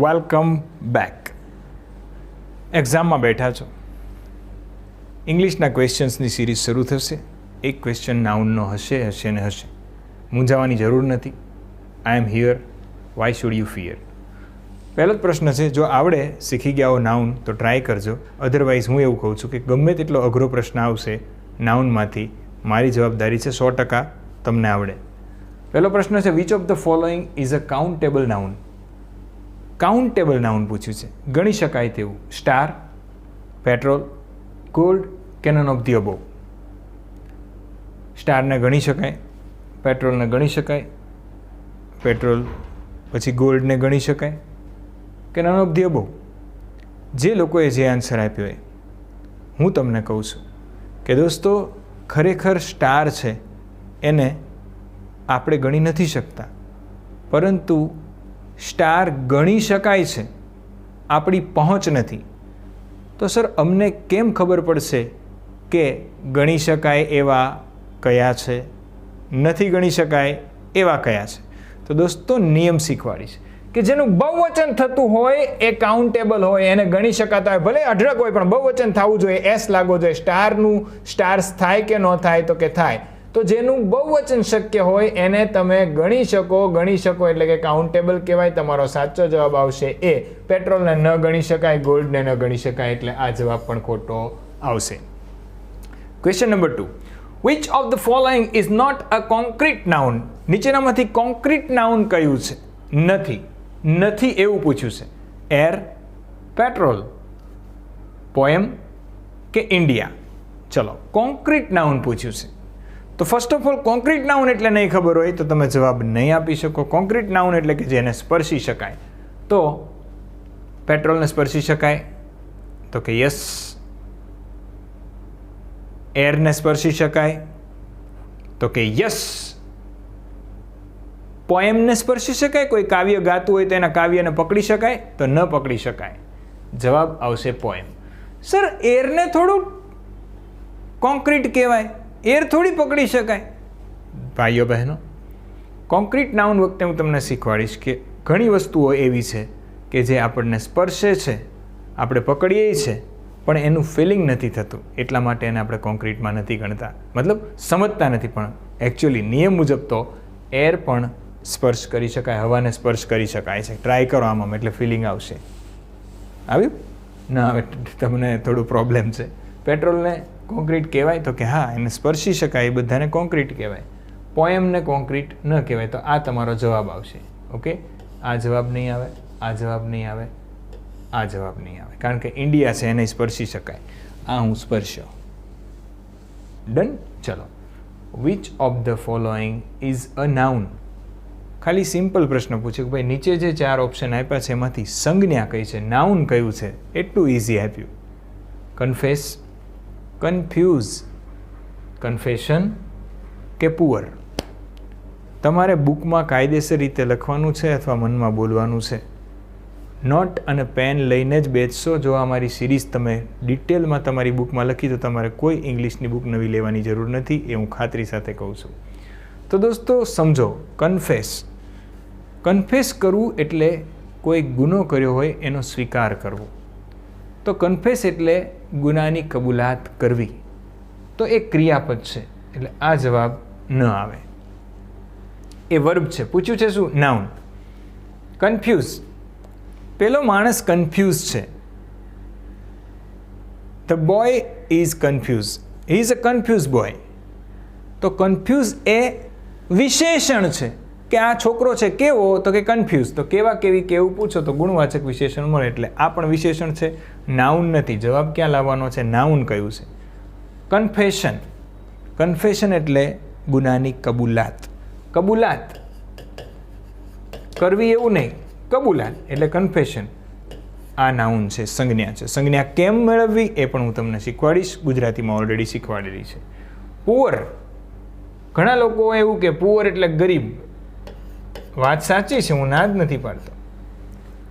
Welcome back. એક્ઝામમાં બેઠા છો, ઇંગ્લિશના ક્વેશ્ચન્સની સિરીઝ શરૂ થશે. એક ક્વેશ્ચન નાઉનનો હશે ને હશે. મૂંઝાવાની જરૂર નથી. I am here, why should you fear. પહેલો જ પ્રશ્ન છે, જો આવડે શીખી ગયા હો નાઉન તો ટ્રાય કરજો. અધરવાઇઝ હું એવું કહું છું કે ગમે તેટલો અઘરો પ્રશ્ન આવશે નાઉનમાંથી, મારી જવાબદારી છે 100% તમને આવડે. પહેલો પ્રશ્ન છે, which of the following is a countable noun. Countable noun પૂછ્યું છે, ગણી શકાય તેવું. સ્ટાર, પેટ્રોલ, ગોલ્ડ કે નન ઓફ ધી અબોવ. સ્ટારને ગણી શકાય, પેટ્રોલને ગણી શકાય, પેટ્રોલ પછી ગોલ્ડને ગણી શકાય કે નન ઓફ ધી અબોવ. જે લોકોએ જે આન્સર આપ્યો એ હું તમને કહું છું કે દોસ્તો, ખરેખર સ્ટાર છે એને આપણે ગણી નથી શકતા, પરંતુ સ્ટાર ગણી શકાય છે, આપણી પહોંચ નથી. તો સર અમને કેમ ખબર પડશે કે ગણી શકાય એવા કયા છે, નથી ગણી શકાય એવા કયા છે? તો દોસ્તો નિયમ શીખવાડીશ કે જેનું બહુવચન થતું હોય એ કાઉન્ટેબલ હોય, એને ગણી શકાતા હોય, ભલે અઢળક હોય પણ બહુવચન થવું જોઈએ, એસ લાગવો જોઈએ. સ્ટારનું સ્ટાર્સ થાય કે ન થાય તો કે થાય. તો જેનું બહુવચન શક્ય હોય એને તમે ગણી શકો એટલે કે કાઉન્ટેબલ કહેવાય. તમારો સાચો જવાબ આવશે એ. પેટ્રોલને ન ગણી શકાય, ગોલ્ડને ન ગણી શકાય, એટલે આ જવાબ પણ ખોટો આવશે. Question number 2, which of the following is not a concrete noun. નીચેનામાંથી કોન્ક્રીટ નાઉન કયું છે? નથી એવું પૂછ્યું છે. એર, પેટ્રોલ, પોએમ કે ઇન્ડિયા. ચલો, કોન્ક્રીટ નાઉન પૂછ્યું છે. તો first of all concrete noun એટલે નહીં ખબર હોય તો તમે જવાબ નહીં આપી શકો. કોન્ક્રીટ નાઉન એટલે કે જેને સ્પર્શી શકાય. તો પેટ્રોલને સ્પર્શી શકાય તો કે યસ. એરને સ્પર્શી શકાય તો કે યસ. પોએમને સ્પર્શી શકાય, કોઈ કાવ્ય ગાતું હોય તો એના કાવ્યને પકડી શકાય તો ન પકડી શકાય. જવાબ આવશે પોએમ. સર એરને થોડું કોન્ક્રીટ કહેવાય, એર થોડી પકડી શકાય. ભાઈઓ બહેનો, કોન્ક્રીટ નાઉન વખતે હું તમને શીખવાડીશ કે ઘણી વસ્તુઓ એવી છે કે જે આપણને સ્પર્શે છે, આપણે પકડીએ છે, પણ એનું ફિલિંગ નથી થતું, એટલા માટે એને આપણે કોન્ક્રીટમાં નથી ગણતા. મતલબ સમજતા નથી, પણ એકચ્યુઅલી નિયમ મુજબ તો એર પણ સ્પર્શ કરી શકાય, હવાને સ્પર્શ કરી શકાય છે. ટ્રાય કરો આમાં, એટલે ફિલિંગ આવશે. આવ્યું ના આવે? તમને થોડું પ્રોબ્લેમ છે. પેટ્રોલને કોન્ક્રીટ કહેવાય તો કે હા, એને સ્પર્શી શકાય, એ બધાને કોન્ક્રીટ કહેવાય. પોએમને કોન્ક્રીટ ન કહેવાય. તો આ તમારો જવાબ આવશે. ઓકે, આ જવાબ નહીં આવે, આ જવાબ નહીં આવે, આ જવાબ નહીં આવે, કારણ કે ઇન્ડિયા છે એને સ્પર્શી શકાય. આ હું સ્પર્શ્યો. ડન. ચલો, which of the following is a noun. ખાલી સિમ્પલ પ્રશ્ન પૂછ્યો કે ભાઈ નીચે જે 4 ઓપ્શન આપ્યા છે એમાંથી સંજ્ઞા કઈ છે, નાઉન કયું છે? એટલું ઇઝી આપ્યું. કન્ફેસ, કન્ફ્યુઝ, કન્ફેશન કે પુઅર. તમારે બુકમાં કાયદેસર રીતે લખવાનું છે અથવા મનમાં બોલવાનું છે. નોટ અને પેન લઈને જ બેસશો. જો અમારી સિરીઝ તમે ડિટેલમાં તમારી બુકમાં લખી તો તમારે કોઈ ઇંગ્લિશની બુક નવી લેવાની જરૂર નથી, એ હું ખાતરી સાથે કહું છું. તો દોસ્તો સમજો, કન્ફેસ કરવું એટલે કોઈ ગુનો કર્યો હોય એનો સ્વીકાર કરવો. તો કન્ફેસ એટલે ગુનાની કબૂલાત કરવી. તો એ ક્રિયાપદ છે, એટલે આ જવાબ ન આવે. એ વર્બ છે. પૂછ્યું છે શું? નાઉન. કન્ફ્યુઝ, પેલો માણસ કન્ફ્યુઝ છે. The boy is confuse, he is a confuse boy. તો કન્ફ્યુઝ એ વિશેષણ છે કે આ છોકરો છે કેવો, તો કે કન્ફ્યુઝ. તો કેવા કેવી કેવું પૂછો તો ગુણવાચક વિશેષણ મળે, એટલે આ પણ વિશેષણ છે, નાઉન નથી. જવાબ ક્યાં લાવવાનો છે? નાઉન કયું છે? કન્ફેશન. કન્ફેશન એટલે ગુનાની કબૂલાત. કબૂલાત કરવી એવું નહીં, કબૂલાત એટલે કન્ફેશન. આ નાઉન છે, સંજ્ઞા છે. સંજ્ઞા કેમ મેળવવી એ પણ હું તમને શીખવાડીશ, ગુજરાતીમાં ઓલરેડી શીખવાડેલી છે. પુઅર, ઘણા લોકો એવું કે પુઅર એટલે ગરીબ. વાત સાચી છે, હું ના જ નથી પાડતો.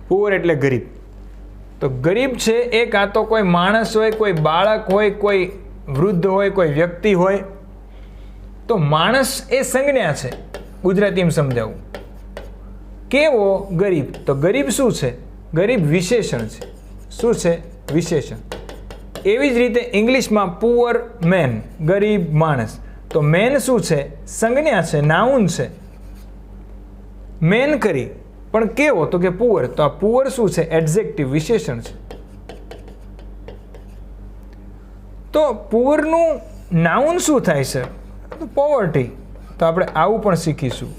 પુઅર એટલે ગરીબ. તો ગરીબ છે એ કાં તો કોઈ માણસ હોય, કોઈ બાળક હોય, કોઈ વૃદ્ધ હોય, કોઈ વ્યક્તિ હોય. તો માણસ એ સંજ્ઞા છે, ગુજરાતીમાં સમજાવું. કેવો? ગરીબ. તો ગરીબ શું છે? ગરીબ વિશેષણ છે. શું છે? વિશેષણ. એવી જ રીતે ઇંગ્લિશમાં પુઅર મેન, ગરીબ માણસ. તો મેન શું છે? સંજ્ઞા છે, નાઉન છે. મેન કરી પણ કેવો? તો કે પુઅર. તો આ પુઅર શું છે? એડજેક્ટિવ, વિશેષણ છે. તો પુઅરનું નાઉન શું થાય સર? તો પોવર્ટી. તો આપણે આવું પણ શીખીશું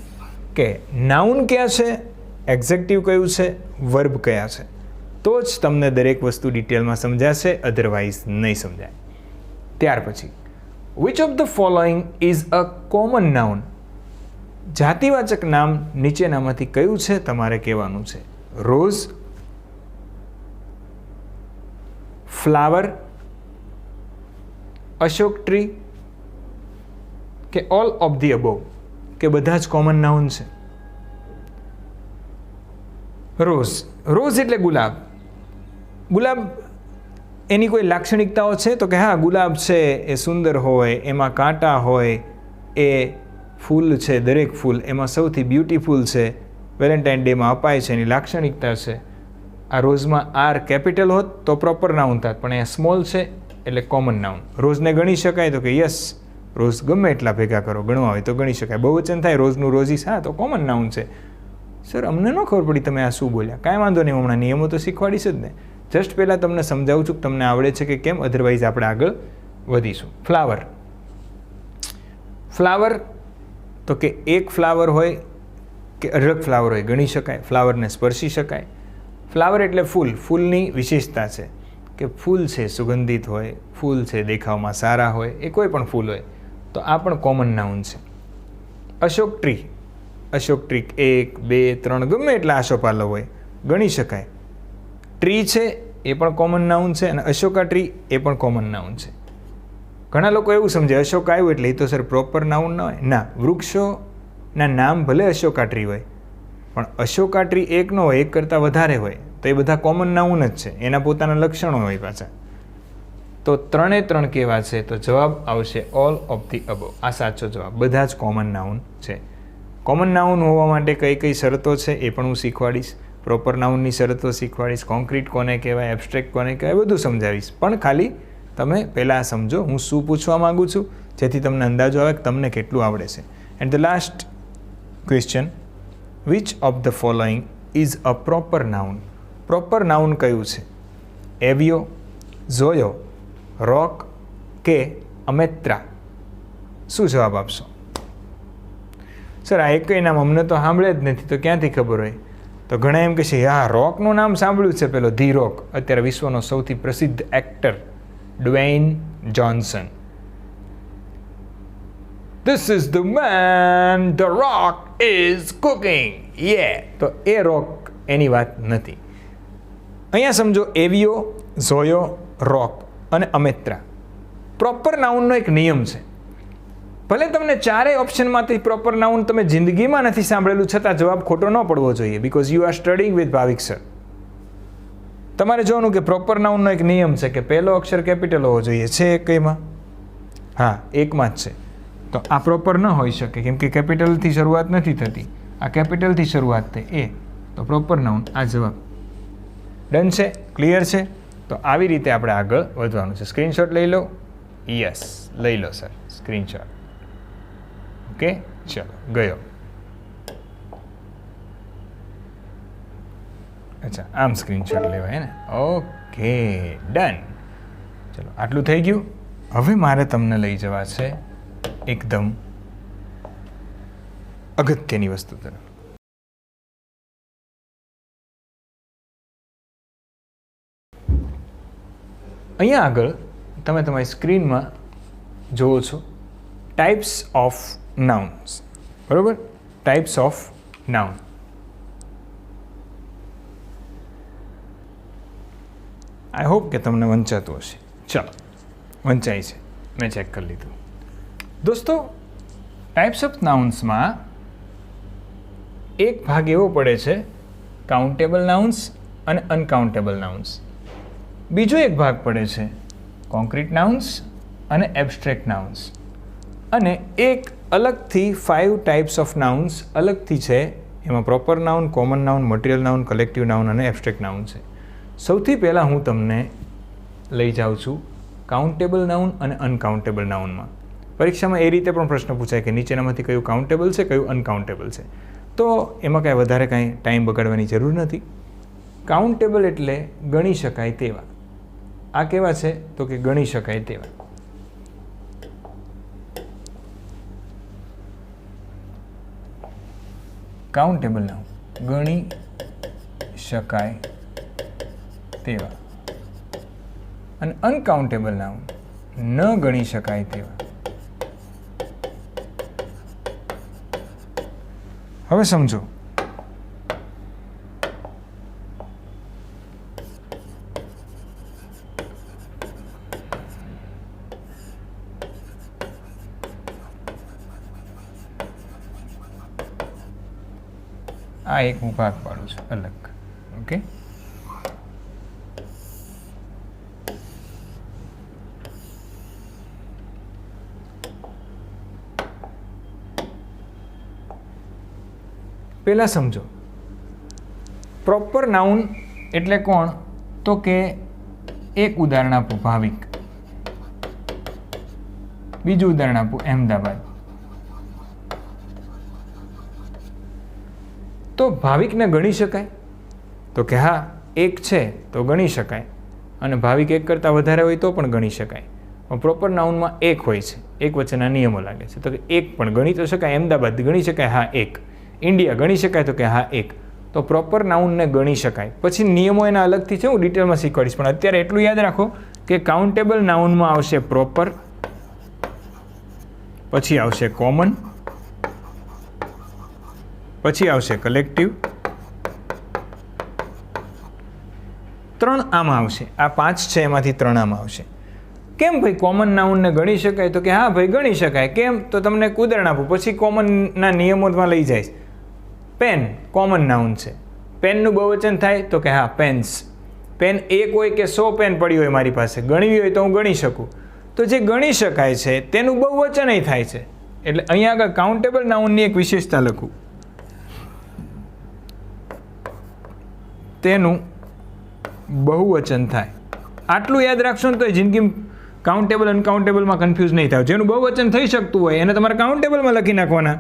કે નાઉન ક્યાં છે, એક્ઝેક્ટિવ કયું છે, વર્બ કયા છે. તો જ તમને દરેક વસ્તુ ડિટેલમાં સમજાશે, અધરવાઇઝ નહીં સમજાય. ત્યાર પછી which of the following is a common noun? જાતિવાચક નામ નીચેનામાંથી કયું છે તમારે કહેવાનું છે. રોઝ, ફ્લાવર, અશોક ટ્રી કે ઓલ ઓફ ધી અબોવ, કે બધા જ કોમન નાઉન છે. રોઝ. રોઝ એટલે ગુલાબ. ગુલાબ એની કોઈ લાક્ષણિકતાઓ છે? તો કે હા, ગુલાબ છે એ સુંદર હોય, એમાં કાંટા હોય, એ ફૂલ છે, દરેક ફૂલ એમાં સૌથી બ્યુટીફુલ છે, વેલેન્ટાઇન ડેમાં અપાય છે, એની લાક્ષણિકતા છે. આ રોઝમાં આર કેપિટલ હોત તો પ્રોપર નાઉન થાત, પણ અહીંયા સ્મોલ છે એટલે કોમન નાઉન. રોઝને ગણી શકાય? તો કે યસ, રોઝ ગમે એટલા ભેગા કરો, ગણવા હોય તો ગણી શકાય. બહુવચન થાય રોઝનું રોઝીસ, હા તો કોમન નાઉન છે. સર અમને ન ખબર પડી તમે આ શું બોલ્યા. કાંઈ વાંધો નહીં, હમણાં નિયમો તો શીખવાડીશ જ ને. જસ્ટ પહેલાં તમને સમજાવું છું કે તમને આવડે છે કે કેમ, અધરવાઇઝ આપણે આગળ વધીશું. ફ્લાવર. ફ્લાવર તો કે એક ફ્લાવર હોય કે અઢળક ફ્લાવર હોય, ગણી શકાય, ફ્લાવરને સ્પર્શી શકાય. ફ્લાવર એટલે ફૂલ. ફૂલની વિશેષતા છે કે ફૂલ છે સુગંધિત હોય, ફૂલ છે દેખાવમાં સારા હોય, એ કોઈ પણ ફૂલ હોય. તો આ પણ કોમન નાઉન છે. અશોક ટ્રી. અશોક ટ્રી 1, 2, 3 ગમે એટલા આસોપાલવ હોય, ગણી શકાય. ટ્રી છે એ પણ કોમન નાઉન છે, અને અશોકા ટ્રી એ પણ કોમન નાઉન છે. ઘણા લોકો એવું સમજે અશોક આવ્યું એટલે એ તો સર પ્રોપર નાઉન ન હોય. ના, વૃક્ષોના નામ ભલે અશોકા ટ્રી હોય, પણ અશોકા ટ્રી એક ન હોય, એક કરતાં વધારે હોય, તો એ બધા કોમન નાઉન જ છે. એના પોતાના લક્ષણો હોય પાછા. તો 3 કેવા છે? તો જવાબ આવશે ઓલ ઓફ ધી અબવ. આ સાચો જવાબ. બધા જ કોમન નાઉન છે. કોમન નાઉન હોવા માટે કઈ કઈ શરતો છે એ પણ હું શીખવાડીશ. પ્રોપર નાઉનની શરતો શીખવાડીશ. કોન્ક્રીટ કોને કહેવાય, એબ્સ્ટ્રેક્ટ કોને કહેવાય, બધું સમજાવીશ. પણ ખાલી તમે પહેલાં સમજો હું શું પૂછવા માગું છું, જેથી તમને અંદાજો આવે કે તમને કેટલું આવડે છે. And the last question, which of the following is a proper noun? Proper noun કયું છે? એવિયો, ઝોયો, રોક કે અમેત્રા? શું જવાબ આપશો? સર આ એક નામ અમને તો સાંભળે જ નથી, તો ક્યાંથી ખબર હોય? તો ઘણા એમ કહે છે હા, રોકનું નામ સાંભળ્યું છે, પેલો ધી રોક, અત્યારે વિશ્વનો સૌથી પ્રસિદ્ધ actor Dwayne Johnson. This is the man, the rock is cooking. Yeah. તો એ રોક એની વાત નથી. અહીંયા સમજો એવિયો, ઝોયો, રોક અને અમેત્રા પ્રોપર નાઉનનો એક નિયમ છે. ભલે તમને ચારેય ઓપ્શનમાંથી પ્રોપર નાઉન તમે જિંદગીમાં નથી સાંભળેલું, છતાં જવાબ ખોટો ન પડવો જોઈએ, because you are studying with Bhavik sir. તમારે જોવાનું કે પ્રોપર નાઉનનો એક નિયમ છે કે પહેલો અક્ષર કેપિટલ હોવો જોઈએ. છે કઈમાં? હા, એકમાં જ છે. તો આ પ્રોપર ન હોઈ શકે, કેમ કે કેપિટલથી શરૂઆત નથી થતી. આ કેપિટલથી શરૂઆત થઈ, એ તો પ્રોપર નાઉન. આ જવાબ ડન છે, ક્લિયર છે. તો આવી રીતે આપણે આગળ વધવાનું છે. સ્ક્રીનશોટ લઈ લો. યસ, લઈ લો સર સ્ક્રીનશોટ. ઓકે, ચલો ગયો. અચ્છા, આમ સ્ક્રીનશોટ લેવાય ને? Okay, done. ચલો આટલું થઈ ગયું. હવે મારે તમને લઈ જવા છે એકદમ અગત્યની વસ્તુ તરફ. અહીંયા આગળ તમે તમારી સ્ક્રીનમાં જુઓ છો ટાઈપ્સ ઓફ નાઉન્સ. બરાબર? Types of noun. I hope કે તમને વંચાતું હશે. ચાલો, વંચાય છે, મેં ચેક કરી લીધું. દોસ્તો, ટાઈપ્સ ઓફ નાઉન્સમાં એક ભાગ એવો પડે છે કાઉન્ટેબલ નાઉન્સ અને અનકાઉન્ટેબલ નાઉન્સ. બીજો એક ભાગ પડે છે કોન્ક્રીટ નાઉન્સ અને એબ્સ્ટ્રેક્ટ નાઉન્સ. અને એક અલગથી 5 ટાઈપ્સ ઓફ નાઉન્સ અલગથી છે એમાં proper noun, common noun, material noun, collective noun અને એબ્સ્ટ્રેક્ટ નાઉન છે. સૌથી પહેલાં હું તમને લઈ જાઉં છું કાઉન્ટેબલ નાઉન અને અનકાઉન્ટેબલ નાઉનમાં. પરીક્ષામાં એ રીતે પણ પ્રશ્ન પૂછાય કે નીચેનામાંથી કયું કાઉન્ટેબલ છે, કયું અનકાઉન્ટેબલ છે. તો એમાં કાંઈ વધારે કાંઈ ટાઈમ બગાડવાની જરૂર નથી. કાઉન્ટેબલ એટલે ગણી શકાય તેવા. આ કેવા છે? તો કે ગણી શકાય તેવા. કાઉન્ટેબલ નાઉન ગણી શકાય તેવા અને અનકાઉન્ટેબલ નાઉન ન ગણી શકાય તેવા. હવે સમજો, આ એક હું ભાગ પાડું છું અલગ. ઓકે, પહેલાં સમજો, પ્રોપર નાઉન એટલે કોણ? તો કે એક ઉદાહરણ આપું, ભાવિક. બીજું ઉદાહરણ આપું, અહેમદાબાદ. તો ભાવિકને ગણી શકાય? તો કે હા, એક છે તો ગણી શકાય, અને ભાવિક એક કરતાં વધારે હોય તો પણ ગણી શકાય. પણ પ્રોપર નાઉનમાં એક હોય છે, એક વચ્ચેના નિયમો લાગે છે. તો કે એક પણ ગણી તો શકાય. અહેમદાબાદ ગણી શકાય? હા, એક. ઇન્ડિયા ગણી શકાય? તો કે હા, એક. તો પ્રોપર નાઉનને ગણી શકાય. પછી નિયમો એના અલગથી છે, હું ડિટેલમાં શીખવાડીશ. પણ અત્યારે એટલું યાદ રાખો કે કાઉન્ટેબલ નાઉનમાં આવશે પ્રોપર, પછી આવશે કોમન, પછી આવશે કલેક્ટિવ, 3 આમાં આવશે. આ 5 છે એમાંથી 3 આમાં આવશે. કેમ ભાઈ કોમન નાઉનને ગણી શકાય? તો કે હા ભાઈ ગણી શકાય. કેમ? તો તમને એક ઉદાહરણ આપું, પછી કોમનના નિયમોમાં લઈ જઈશ. પેન કોમન નાઉન છે. પેનનું બહુવચન થાય? તો કે હા, પેન્સ. પેન એક હોય કે 100 પેન પડી હોય મારી પાસે, ગણવી હોય તો હું ગણી શકું. તો જે ગણી શકાય છે તેનું બહુવચન થાય છે. એટલે અહીંયા આગળ કાઉન્ટેબલ નાઉનની એક વિશેષતા લખું, તેનું બહુવચન થાય. આટલું યાદ રાખશો ને તો જિંદગી કાઉન્ટેબલ અનકાઉન્ટેબલમાં કન્ફ્યુઝ નહીં થાય. જેનું બહુવચન થઈ શકતું હોય એને તમારે કાઉન્ટેબલમાં લખી નાખવાના.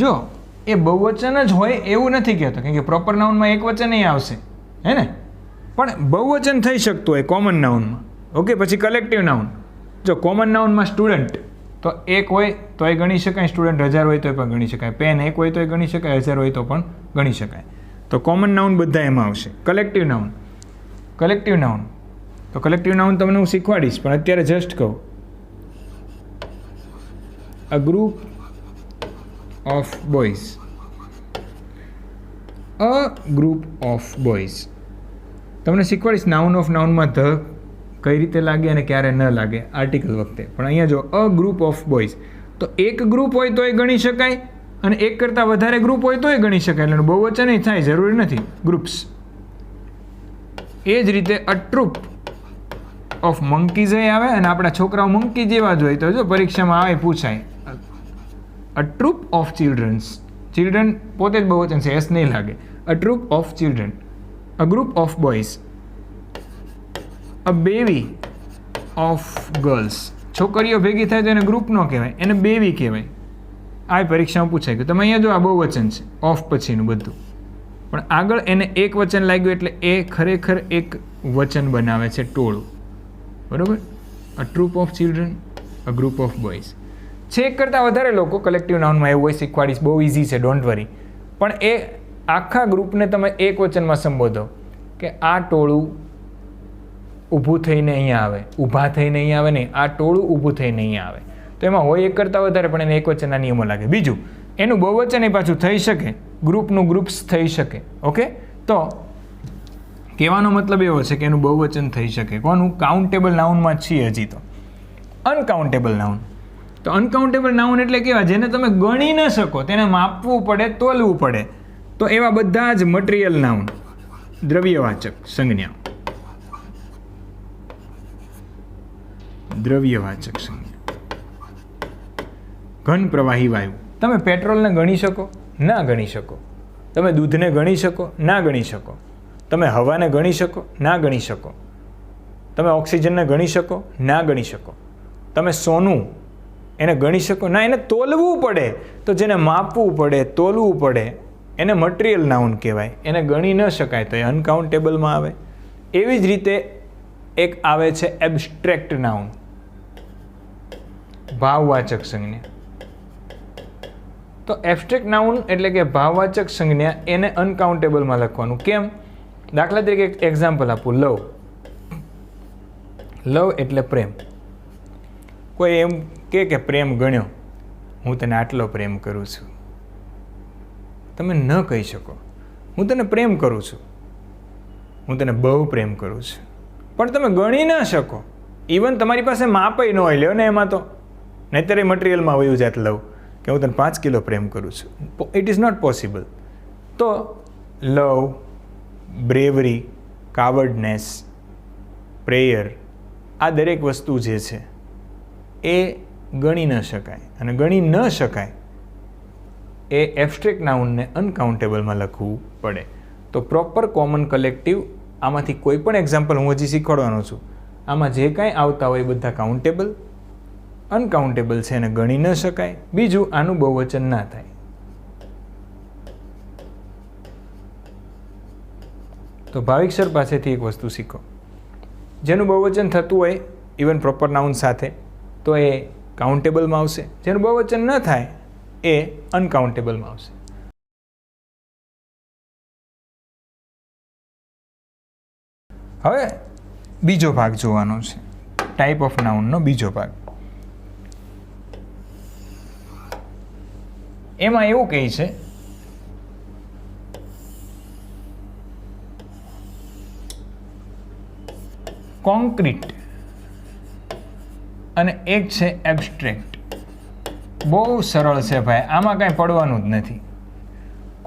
જો એ બહુવચન જ હોય એવું નથી કહેતો, કેમ કે પ્રોપર નાઉનમાં એક વચન નહીં આવશે, હે ને? પણ બહુવચન થઈ શકતું હોય કોમન નાઉનમાં. ઓકે, પછી કલેક્ટિવ નાઉન. જો કોમન નાઉનમાં સ્ટુડન્ટ તો એક હોય તોય ગણી શકાય, સ્ટુડન્ટ 1000 હોય તો પણ ગણી શકાય, પેન એક હોય તોય ગણી શકાય, 1000 હોય તો પણ ગણી શકાય. તો કોમન નાઉન બધા એમાં આવશે. કલેક્ટિવ નાઉન, કલેક્ટિવ નાઉન તો કલેક્ટિવ નાઉન તમને હું શીખવાડીશ, પણ અત્યારે જસ્ટ કહું. A group of boys, a group of boys તમને શીખવાડીશ. નાઉન ઓફ નાઉનમાં ધ કઈ રીતે લાગે અને ક્યારે ન લાગે આર્ટિકલ વખતે. પણ અહીંયા જો અ ગ્રુપ ઓફ બોયઝ, તો એક ગ્રુપ હોય તોય ગણી શકાય અને એક કરતાં વધારે ગ્રુપ હોય તોય ગણી શકાય. એટલે બહુવચન થાય, જરૂરી નથી ગ્રુપ્સ. એ જ રીતે અ ટ્રુપ ઓફ મંકીઝ આવે, અને આપણા છોકરાઓ મંકી જેવા જ હોય. તો જો પરીક્ષામાં આવે પૂછાય. A troop of childrens, children પોતે જ બહુવચન છે, એસ નહીં લાગે. A troop of children, a group of boys, a bevy of girls. છોકરીઓ ભેગી થાય તો એને ગ્રુપ ન કહેવાય, એને બેવી કહેવાય. આ પરીક્ષામાં પૂછાય કે તમે અહીંયા જો આ બહુવચન છે, ઓફ પછીનું બધું, પણ આગળ એને એક વચન લાગ્યું એટલે એ ખરેખર એક વચન બનાવે છે, ટોળું. બરાબર? A troop of children, a group of boys. છે એક કરતાં વધારે લોકો કલેક્ટિવ નાઉનમાં એવું હોય, શીખવાડીશ, બહુ ઇઝી છે, ડોન્ટ વરી. પણ એ આખા ગ્રુપને તમે એક વચનમાં સંબોધો કે આ ટોળું ઊભું થઈને અહીંયા આવે, ઊભા થઈને અહીંયા આવે નહીં, આ ટોળું ઊભું થઈને અહીંયા આવે. તો એમાં હોય એક કરતાં વધારે, પણ એને એક વચનના નિયમો લાગે. બીજું, એનું બહુવચન એ પાછું થઈ શકે, ગ્રુપનું ગ્રુપ્સ થઈ શકે. ઓકે, તો કહેવાનો મતલબ એવો છે કે એનું બહુવચન થઈ શકે. કોનું? કાઉન્ટેબલ નાઉનમાં છીએ હજી તો. અનકાઉન્ટેબલ નાઉન, તો અનકાઉન્ટેબલ નાઉન એટલે કેવા? જેને તમે ગણી ન શકો, તેને માપવું પડે, તોલવું પડે. તો એવા બધા જ મટીરિયલ નાઉન. દ્રવ્યવાચક સંજ્ઞા. દ્રવ્યવાચક સંજ્ઞા. ઘન પ્રવાહી વાયુ. તમે પેટ્રોલને ગણી શકો? ના ગણી શકો. તમે દૂધને ગણી શકો? ના ગણી શકો. તમે હવાને ગણી શકો? ના ગણી શકો. તમે ઓક્સિજનને ગણી શકો? ના ગણી શકો. તમે સોનું એને ગણી શકો? ના, એને તોલવું પડે. તો જેને માપવું પડે, તોલવું પડે, એને મટીરિયલ નાઉન કહેવાય. એને ગણી ન શકાય તો એ અનકાઉન્ટેબલમાં આવે. એવી જ રીતે એક આવે છે એબ્સ્ટ્રેક્ટ નાઉન, ભાવવાચક સંજ્ઞા. તો એબ્સ્ટ્રેક્ટ નાઉન એટલે કે ભાવવાચક સંજ્ઞા, એને અનકાઉન્ટેબલમાં લખવાનું. કેમ? દાખલા તરીકે એક એક્ઝામ્પલ આપું. લવ. લવ એટલે પ્રેમ. કોઈ એમ કે પ્રેમ ગણ્યો, હું તને આટલો પ્રેમ કરું છું. તમે ન કહી શકો હું તને પ્રેમ કરું છું, હું તને બહુ પ્રેમ કરું છું, પણ તમે ગણી ન શકો. ઇવન તમારી પાસે માપય ન હોય, લ્યો ને એમાં તો, નહીંતર એ મટીરિયલમાં વયું જાત લવ કે હું તને 5 કિલો પ્રેમ કરું છું. It is not possible. તો લવ, બ્રેવરી, કાવર્ડનેસ, પ્રેયર, આ દરેક વસ્તુ જે છે એ ગણી ન શકાય. અને ગણી ન શકાય એ એબ્સ્ટ્રેક્ટ નાઉનને અનકાઉન્ટેબલમાં લખવું પડે. તો પ્રોપર કોમન કલેક્ટિવ, આમાંથી કોઈ પણ એક્ઝામ્પલ હું હજી શીખવાડવાનો છું, આમાં જે કાંઈ આવતા હોય એ બધા કાઉન્ટેબલ. અનકાઉન્ટેબલ છે એને ગણી ન શકાય. બીજું, આનું બહુવચન ના થાય. તો ભાવિક સર પાસેથી એક વસ્તુ શીખો, જેનું બહુવચન થતું હોય ઇવન પ્રોપર નાઉન સાથે તો એ કાઉન્ટેબલમાં આવશે. જેનું બહુવચન ન થાય એ અનકાઉન્ટેબલમાં આવશે. હવે બીજો ભાગ જોવાનો છે, ટાઈપ ઓફ નાઉનનો બીજો ભાગ. એમાં એવું કહે છે કોન્ક્રીટ અને એક છે એબ્સ્ટ્રેક્ટ. બહુ સરળ છે ભાઈ, આમાં કાંઈ પડવાનું જ નથી.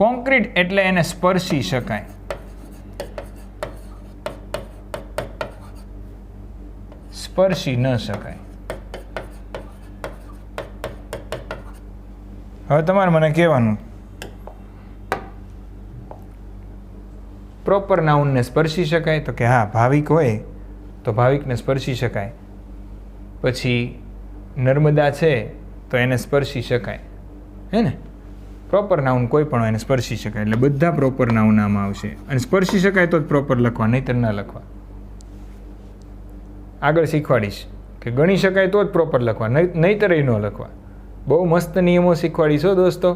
કોન્ક્રીટ એટલે એને સ્પર્શી શકાય. સ્પર્શી ન શકાય. હવે તમારે મને કહેવાનું, પ્રોપર નાઉનને સ્પર્શી શકાય? તો કે હા, ભાવિક હોય તો ભાવિકને સ્પર્શી શકાય. પછી નર્મદા છે તો એને સ્પર્શી શકાય, હે ને? પ્રોપર નાઉન કોઈ પણ હોય એને સ્પર્શી શકાય. એટલે બધા પ્રોપર નાઉન આમાં આવશે. અને સ્પર્શી શકાય તો જ પ્રોપર લખવા, નહીંતર ના લખવા. આગળ શીખવાડીશ કે ગણી શકાય તો જ પ્રોપર લખવા, નહીંતર ન લખવા. બહુ મસ્ત નિયમો શીખવાડીશો દોસ્તો.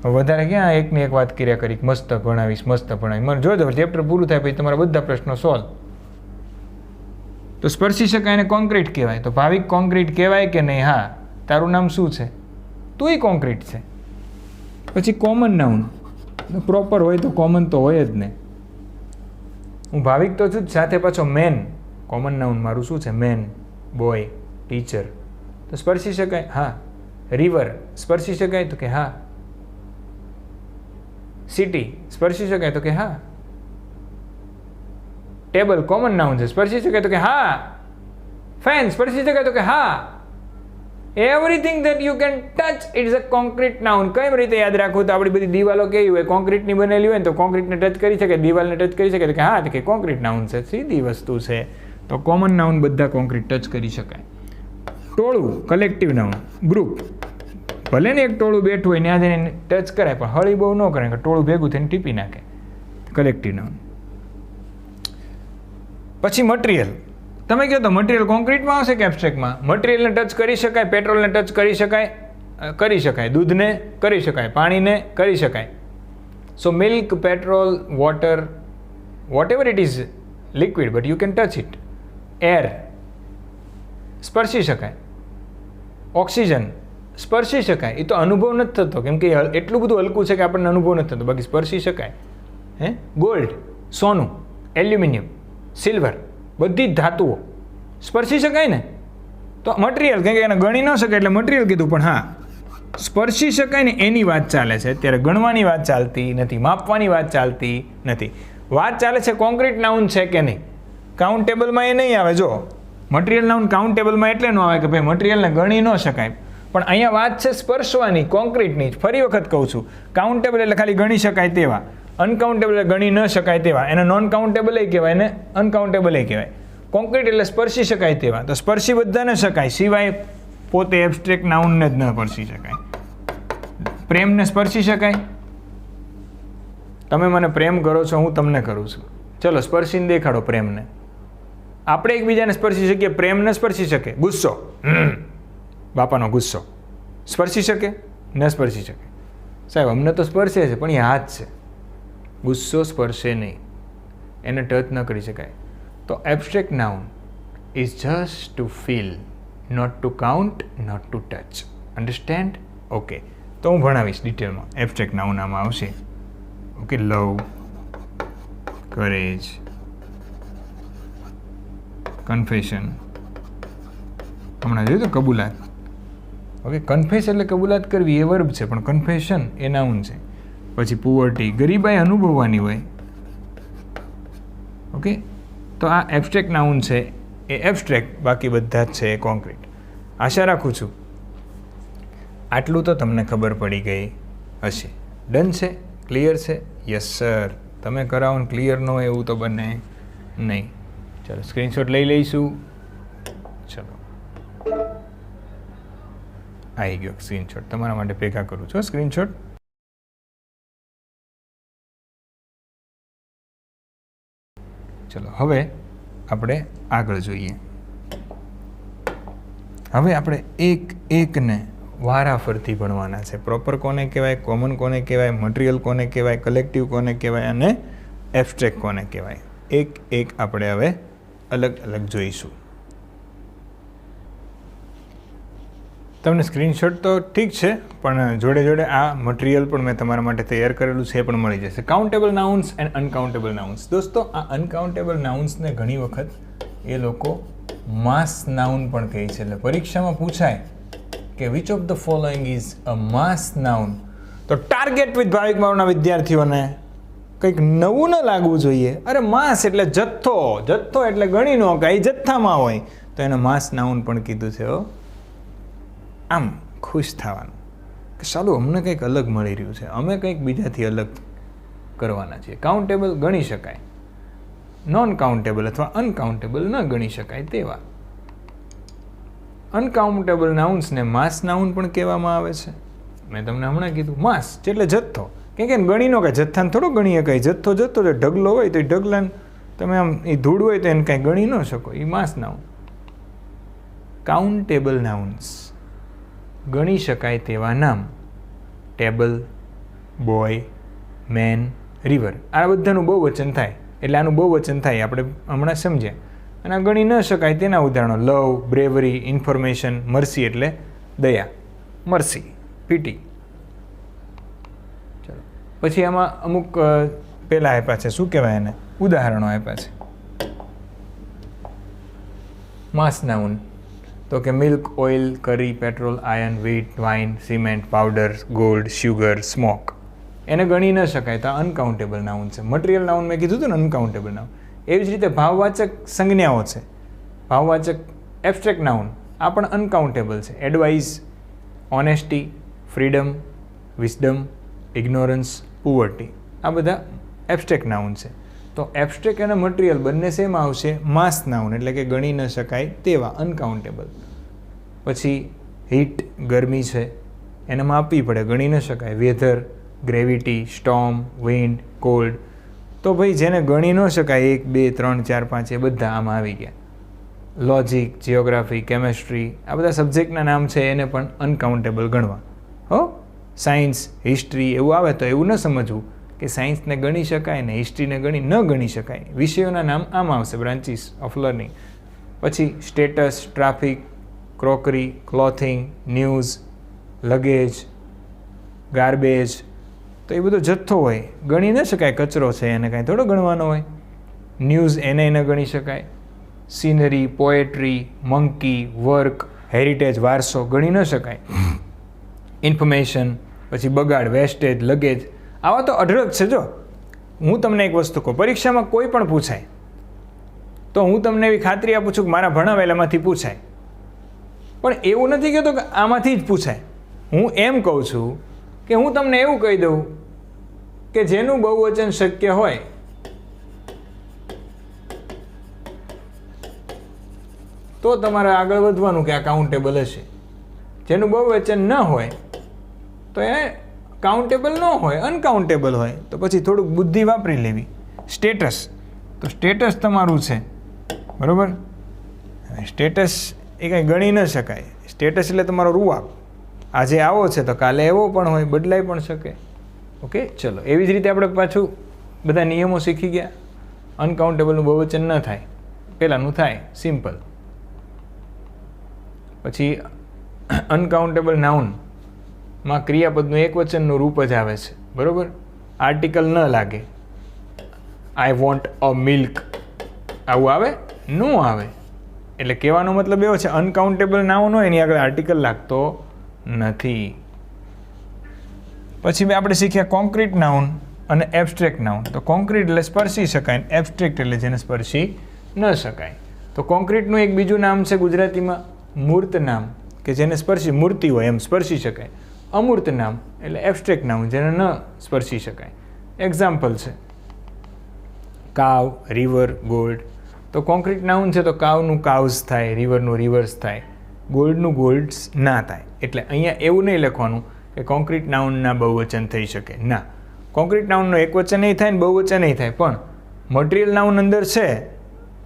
વધારે ક્યાં એકની એક વાત કર્યા કરી, મસ્ત ભણાવીશ, મસ્ત ભણાવીશ. મને જોજો ચેપ્ટર પૂરું થાય પછી તમારા બધા પ્રશ્નો સોલ્વ. તો સ્પર્શી શકાય એને કોન્ક્રીટ કહેવાય. તો ભાવિક કોન્ક્રીટ કહેવાય કે નહીં? હા. તારું નામ શું છે? તુંય કોન્ક્રીટ છે. પછી કોમન નાઉન, પ્રોપર હોય તો કોમન તો હોય જ ને. હું ભાવિક તો છું જ, સાથે પાછો મેન. કોમન નાઉન મારું શું છે? Man, boy, teacher. તો સ્પર્શી શકાય? હા. રિવર સ્પર્શી શકાય? તો કે હા. સિટી સ્પર્શી શકાય? તો કે હા. ટેબલ કોમન નાઉન છે, સ્પર્શી શકાય? તો કે હા. ફેન સ્પર્શી શકાય? તો કે હા. Everything that you can touch it is a concrete noun. કઈ રીતે યાદ રાખવું? તો આપણી બધી દિવાલો કેવી હોય, કોન્ક્રીટની બનેલી હોય ને, તો કોન્ક્રીટને ટચ કરી શકે, દિવાલને ટચ કરી શકે? તો કે હા, તો કે કોન્ક્રીટ નાઉન છે, સીધી વસ્તુ છે. તો કોમન નાઉન બધા કોન્ક્રીટ ટચ કરી શકાય. ટોળું કલેક્ટિવ નાઉન, ગ્રુપ. ભલે ને એક ટોળું બેઠું હોય ત્યાં જઈને ટચ કરાય, પણ હળી બહુ ન કરે, ટોળું ભેગું થઈને ટીપી નાખે. Collective noun. પછી મટીરિયલ. તમે કહો તો મટીરિયલ કોન્ક્રીટમાં આવશે કે એબ્સ્ટ્રેક્ટમાં? મટીરિયલને ટચ કરી શકાય, પેટ્રોલને ટચ કરી શકાય, કરી શકાય. દૂધને કરી શકાય, પાણીને કરી શકાય. So milk, petrol, water, whatever it is liquid, but you can touch it. Air સ્પર્શી શકાય. ઓક્સિજન સ્પર્શી શકાય. એ તો અનુભવ નથી થતો, કેમ કે એટલું બધું હલકું છે કે આપણને અનુભવ નથી થતો, બાકી સ્પર્શી શકાય. હે? ગોલ્ડ, સોનું, એલ્યુમિનિયમ, સિલ્વર, બધી જ ધાતુઓ સ્પર્શી શકાય ને. તો મટીરિયલ, કેમ કે એને ગણી ન શકાય એટલે મટીરિયલ કીધું. પણ હા, સ્પર્શી શકાય ને એની વાત ચાલે છે. અત્યારે ગણવાની વાત ચાલતી નથી, માપવાની વાત ચાલતી નથી. વાત ચાલે છે કોન્ક્રીટ નાઉન છે કે નહીં. કાઉન્ટેબલમાં એ નહીં આવે. જો મટીરિયલ નાઉન કાઉન્ટેબલમાં એટલે ન આવે કે ભાઈ મટીરિયલને ગણી ન શકાય, પણ અહીંયા વાત છે સ્પર્શવાની, કોન્ક્રીટની. ફરી વખત કહું છું, કાઉન્ટેબલ એટલે ખાલી ગણી શકાય તેવા, અનકાઉન્ટેબલ એટલે ગણી ન શકાય તેવા. એને નોન કાઉન્ટેબલ કહેવાય ને અનકાઉન્ટેબલ કહેવાય. કોન્ક્રીટ એટલે સ્પર્શી શકાય તેવા. તો સ્પર્શી બધાને શકાય, સિવાય પોતે એબ્સ્ટ્રેક્ટ નાઉનને જ ન સ્પર્શી શકાય. પ્રેમને સ્પર્શી શકાય. તમે મને પ્રેમ કરો છો, હું તમને કરું છું. ચલો સ્પર્શીને દેખાડો પ્રેમને. આપણે એકબીજાને સ્પર્શી શકીએ, પ્રેમને સ્પર્શી શકે. ગુસ્સો, બાપાનો ગુસ્સો સ્પર્શી શકે? ન સ્પર્શી શકે. સાહેબ અમને તો સ્પર્શે છે, પણ એ હાથ છે. ગુસ્સો સ્પર્શે નહીં, એને ટચ ન કરી શકાય. તો abstract noun is just to feel, not to count, not to touch. Understand? Okay, તો હું ભણાવીશ ડિટેલમાં. એબ્સ્ટ્રેક્ટ નાઉન આમાં આવશે. Okay, love, courage, confession. હમણાં જોયું તો કબૂલાત. ઓકે, કન્ફેસ એટલે કબૂલાત કરવી એ વર્બ છે, પણ કન્ફેશન એ નાઉન છે. પછી પુઅર્ટી, ગરીબાઈ અનુભવવાની હોય. ઓકે, તો આ એબ્સ્ટ્રેક્ટ નાઉન છે એ એબ્સ્ટ્રેક્ટ, બાકી બધા જ છે એ કોન્ક્રીટ. આશા રાખું છું આટલું તો તમને ખબર પડી ગઈ હશે. ડન છે? ક્લિયર છે? Yes sir. તમે કરાવો ને ક્લિયર ન હોય એવું તો બને નહીં. ચાલો સ્ક્રીનશોટ લઈ લઈશું. ચલો આવી ગયો સ્ક્રીનશોટ. તમારા માટે ભેગા કરું છું સ્ક્રીનશોટ. ચલો હવે આપણે આગળ જોઈએ. હવે આપણે એકને વારાફરતી ભણવાના છે. પ્રોપર કોને કહેવાય, કોમન કોને કહેવાય, મટીરિયલ કોને કહેવાય, કલેક્ટિવ કોને કહેવાય અને એબ્સ્ટ્રેક્ટ કોને કહેવાય. એક આપણે હવે અલગ અલગ જોઈશું. તમને સ્ક્રીનશોટ તો ઠીક છે, પણ જોડે જોડે આ મટીરિયલ પણ મેં તમારા માટે તૈયાર કરેલું છે, એ પણ મળી જશે. Countable nouns and uncountable nouns. દોસ્તો આ અનકાઉન્ટેબલ નાઉન્સને ઘણી વખત એ લોકો માસ નાઉન પણ કહે છે. એટલે પરીક્ષામાં પૂછાય કે which of the following is a mass noun, તો ટાર્ગેટ વિથ ભાવિક મારુના વિદ્યાર્થીઓને કંઈક નવું ન લાગવું જોઈએ. અરે માસ એટલે જથ્થો, જથ્થો એટલે ગણી નો કાંઈ જથ્થામાં હોય તો એને માસ નાઉન પણ કીધું છે. આમ ખુશ થવાનું કે ચાલો અમને કંઈક અલગ મળી રહ્યું છે, અમે કંઈક બીજાથી અલગ કરવાના છીએ. કાઉન્ટેબલ ગણી શકાય, નોન કાઉન્ટેબલ અથવા અનકાઉન્ટેબલ ન ગણી શકાય તેવા. અનકાઉન્ટેબલ નાઉન્સને માસ નાઉન પણ કહેવામાં આવે છે. મેં તમને હમણાં કીધું માસ એટલે જથ્થો, કેમ કે ગણી નો કાંઈ જથ્થાને થોડો ગણી શકાય. જથ્થો જથ્થો છે, ઢગલો હોય તો એ ઢગલાને તમે આમ એ ધૂળ હોય તો એને કાંઈ ગણી ન શકો, એ માસ નાઉન. કાઉન્ટેબલ નાઉન્સ ગણી શકાય તેવા નામ, ટેબલ, બોય, મેન, રિવર. આ બધાનું બહુવચન થાય એટલે આનું બહુવચન થાય, આપણે હમણાં સમજ્યા. અને આ ગણી ન શકાય તેના ઉદાહરણો લવ, બ્રેવરી, ઇન્ફોર્મેશન, મર્સી એટલે દયા, મર્સી, પીટી. ચલો પછી આમાં અમુક પહેલાં આપ્યા છે, શું કહેવાય એને, ઉદાહરણો આપ્યા છે. માસ નાઉન તો કે milk, oil, curry, petrol, iron, wheat, wine, cement, powder, gold, sugar, smoke. એને ગણી ન શકાય તો અનકાઉન્ટેબલ નાઉન છે. મટીરિયલ નાઉન મેં કીધું હતું ને અનકાઉન્ટેબલ નાઉન. એવી જ રીતે ભાવવાચક સંજ્ઞાઓ છે, ભાવવાચક એબ્સ્ટ્રેક્ટ નાઉન, આ પણ અનકાઉન્ટેબલ છે. Advice, honesty, freedom, wisdom, ignorance, poverty, આ બધા એબ્સ્ટ્રેક્ટ નાઉન છે. તો એબ્સ્ટ્રેક્ટ અને મટીરિયલ બંને શેમાં આવશે? માસ નાઉન એટલે કે ગણી ન શકાય તેવા, અનકાઉન્ટેબલ. પછી હીટ, ગરમી છે, એને માપવી પડે, ગણી ન શકાય. Weather, gravity, storm, wind, cold. તો ભાઈ જેને ગણી ન શકાય 1, 2, 3, 4, 5 એ બધા આમાં આવી ગયા. લોજિક, જિયોગ્રાફી, કેમેસ્ટ્રી, આ બધા સબ્જેક્ટના નામ છે, એને પણ અનકાઉન્ટેબલ ગણવા. હો, સાયન્સ, હિસ્ટ્રી એવું આવે તો એવું ન સમજવું કે સાયન્સને ગણી શકાય ને હિસ્ટ્રીને ન ગણી શકાય. વિષયોના નામ આમ આવશે, બ્રાન્ચીસ ઓફ લર્નિંગ. પછી status, traffic, crockery, clothing, news, luggage, garbage. તો એ બધો જથ્થો હોય, ગણી ન શકાય. કચરો છે એને કાંઈ થોડો ગણવાનો હોય. ન્યૂઝ એને ન ગણી શકાય. Scenery, poetry, monkey, work, heritage, વારસો ગણી ન શકાય. ઇન્ફોર્મેશન, પછી બગાડ, વેસ્ટેજ, લગેજ, આવા તો અઢળક છે. જો હું તમને એક વસ્તુ કહું, પરીક્ષામાં કોઈ પણ પૂછાય તો હું તમને એવી ખાતરી આપું છું કે મારા ભણાવેલામાંથી પૂછાય, પણ એવું નથી કહેતો કે આમાંથી જ પૂછાય. હું એમ કહું છું કે હું તમને એવું કહી દઉં કે જેનું બહુવચન શક્ય હોય તો તમારે આગળ વધવાનું કે આ કાઉન્ટેબલ હશે. જેનું બહુવચન ન હોય તો એ કાઉન્ટેબલ ન હોય, અનકાઉન્ટેબલ હોય તો પછી થોડુંક બુદ્ધિ વાપરી લેવી. સ્ટેટસ, તો સ્ટેટસ તમારું છે, બરાબર. સ્ટેટસ એ કંઈ ગણી ન શકાય. સ્ટેટસ એટલે તમારો રૂઆબ. આજે આવો છે તો કાલે એવો પણ હોય, બદલાઈ પણ શકે. ઓકે, ચલો. એવી જ રીતે આપણે પાછું બધા નિયમો શીખી ગયા. અનકાઉન્ટેબલનું બહુવચન ન થાય, પહેલાંનું થાય, સિમ્પલ. પછી અનકાઉન્ટેબલ નાઉનમાં ક્રિયાપદનું એકવચનનું રૂપ જ આવે છે, બરાબર. આર્ટિકલ ન લાગે. આઈ વોન્ટ અ મિલ્ક આવું આવે? ન આવે. એટલે કહેવાનો મતલબ એવો છે અનકાઉન્ટેબલ નાઉન હોય એની આગળ આર્ટિકલ લાગતો નથી. પછી આપણે શીખ્યા કોન્ક્રીટ નાઉન અને એબ્સ્ટ્રેક્ટ નાઉન. તો કોન્ક્રીટ એટલે સ્પર્શી શકાય, એબ્સ્ટ્રેક્ટ એટલે જેને સ્પર્શી ન શકાય. તો કોન્ક્રીટનું એક બીજું નામ છે ગુજરાતીમાં મૂર્ત નામ, કે જેને સ્પર્શી, મૂર્તિ હોય એમ સ્પર્શી શકાય. અમૂર્ત નામ એટલે એબ્સ્ટ્રેક્ટ નાઉન, જેને ન સ્પર્શી શકાય. એક્ઝામ્પલ છે કાવ, રિવર, ગોલ્ડ. તો કોન્ક્રીટ નાઉન છે તો કાવનું કાવ્સ થાય, રિવરનું રિવર્સ થાય, ગોલ્ડનું ગોલ્ડ્સ ના થાય. એટલે અહીંયા એવું નહીં લખવાનું કે કોન્ક્રીટ નાઉનના બહુવચન થઈ શકે. ના, કોન્ક્રીટ નાઉનનો એકવચન નહીં થાય ને બહુવચન નહીં થાય, પણ મટીરિયલ નાઉન અંદર છે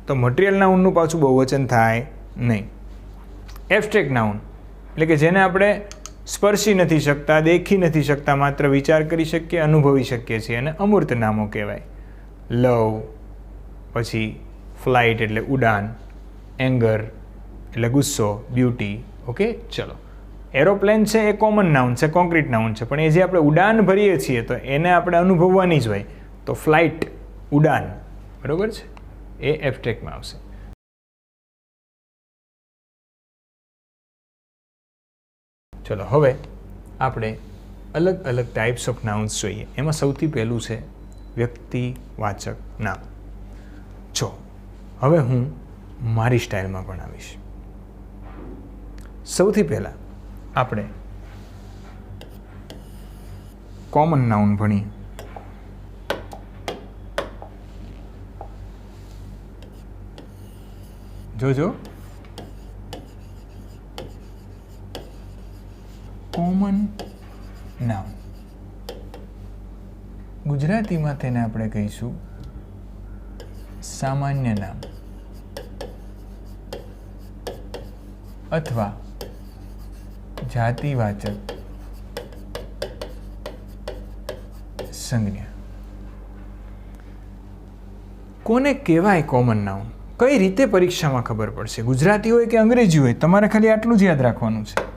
તો મટીરિયલ નાઉનનું પાછું બહુવચન થાય નહીં. એબ્સ્ટ્રેક્ટ નાઉન એટલે કે જેને આપણે સ્પર્શી નથી શકતા, દેખી નથી શકતા, માત્ર વિચાર કરી શકીએ, અનુભવી શકીએ છીએ, અને અમૂર્ત નામો કહેવાય. લવ, પછી ફ્લાઇટ એટલે ઉડાન, એંગર એટલે ગુસ્સો, બ્યુટી. ઓકે, ચલો. એરોપ્લેન છે એ કોમન નાઉન છે, કોન્ક્રીટ નાઉન છે, પણ એ જે આપણે ઉડાન ભરીએ છીએ તો એને આપણે અનુભવવાની જ હોય. તો ફ્લાઇટ, ઉડાન, બરાબર છે, એ એબ્સ્ટ્રેક્ટમાં આવશે. ચલો, હવે આપણે અલગ અલગ ટાઈપ્સ ઓફ નાઉન્સ જોઈએ. એમાં સૌથી પહેલું છે વ્યક્તિવાચક નામ. જો હવે હું મારી સ્ટાઇલમાં ભણાવીશ. સૌથી પહેલાં આપણે કોમન નાઉન ભણીએ. જોજો, કોમન નાઉન ગુજરાતીમાં તેને આપણે કહીશું સામાન્ય નામ અથવા જાતિવાચક સંજ્ઞા. કોને કહેવાય કોમન નાઉન? કઈ રીતે પરીક્ષામાં ખબર પડશે? ગુજરાતી હોય કે અંગ્રેજી હોય, તમારે ખાલી આટલું જ યાદ રાખવાનું છે.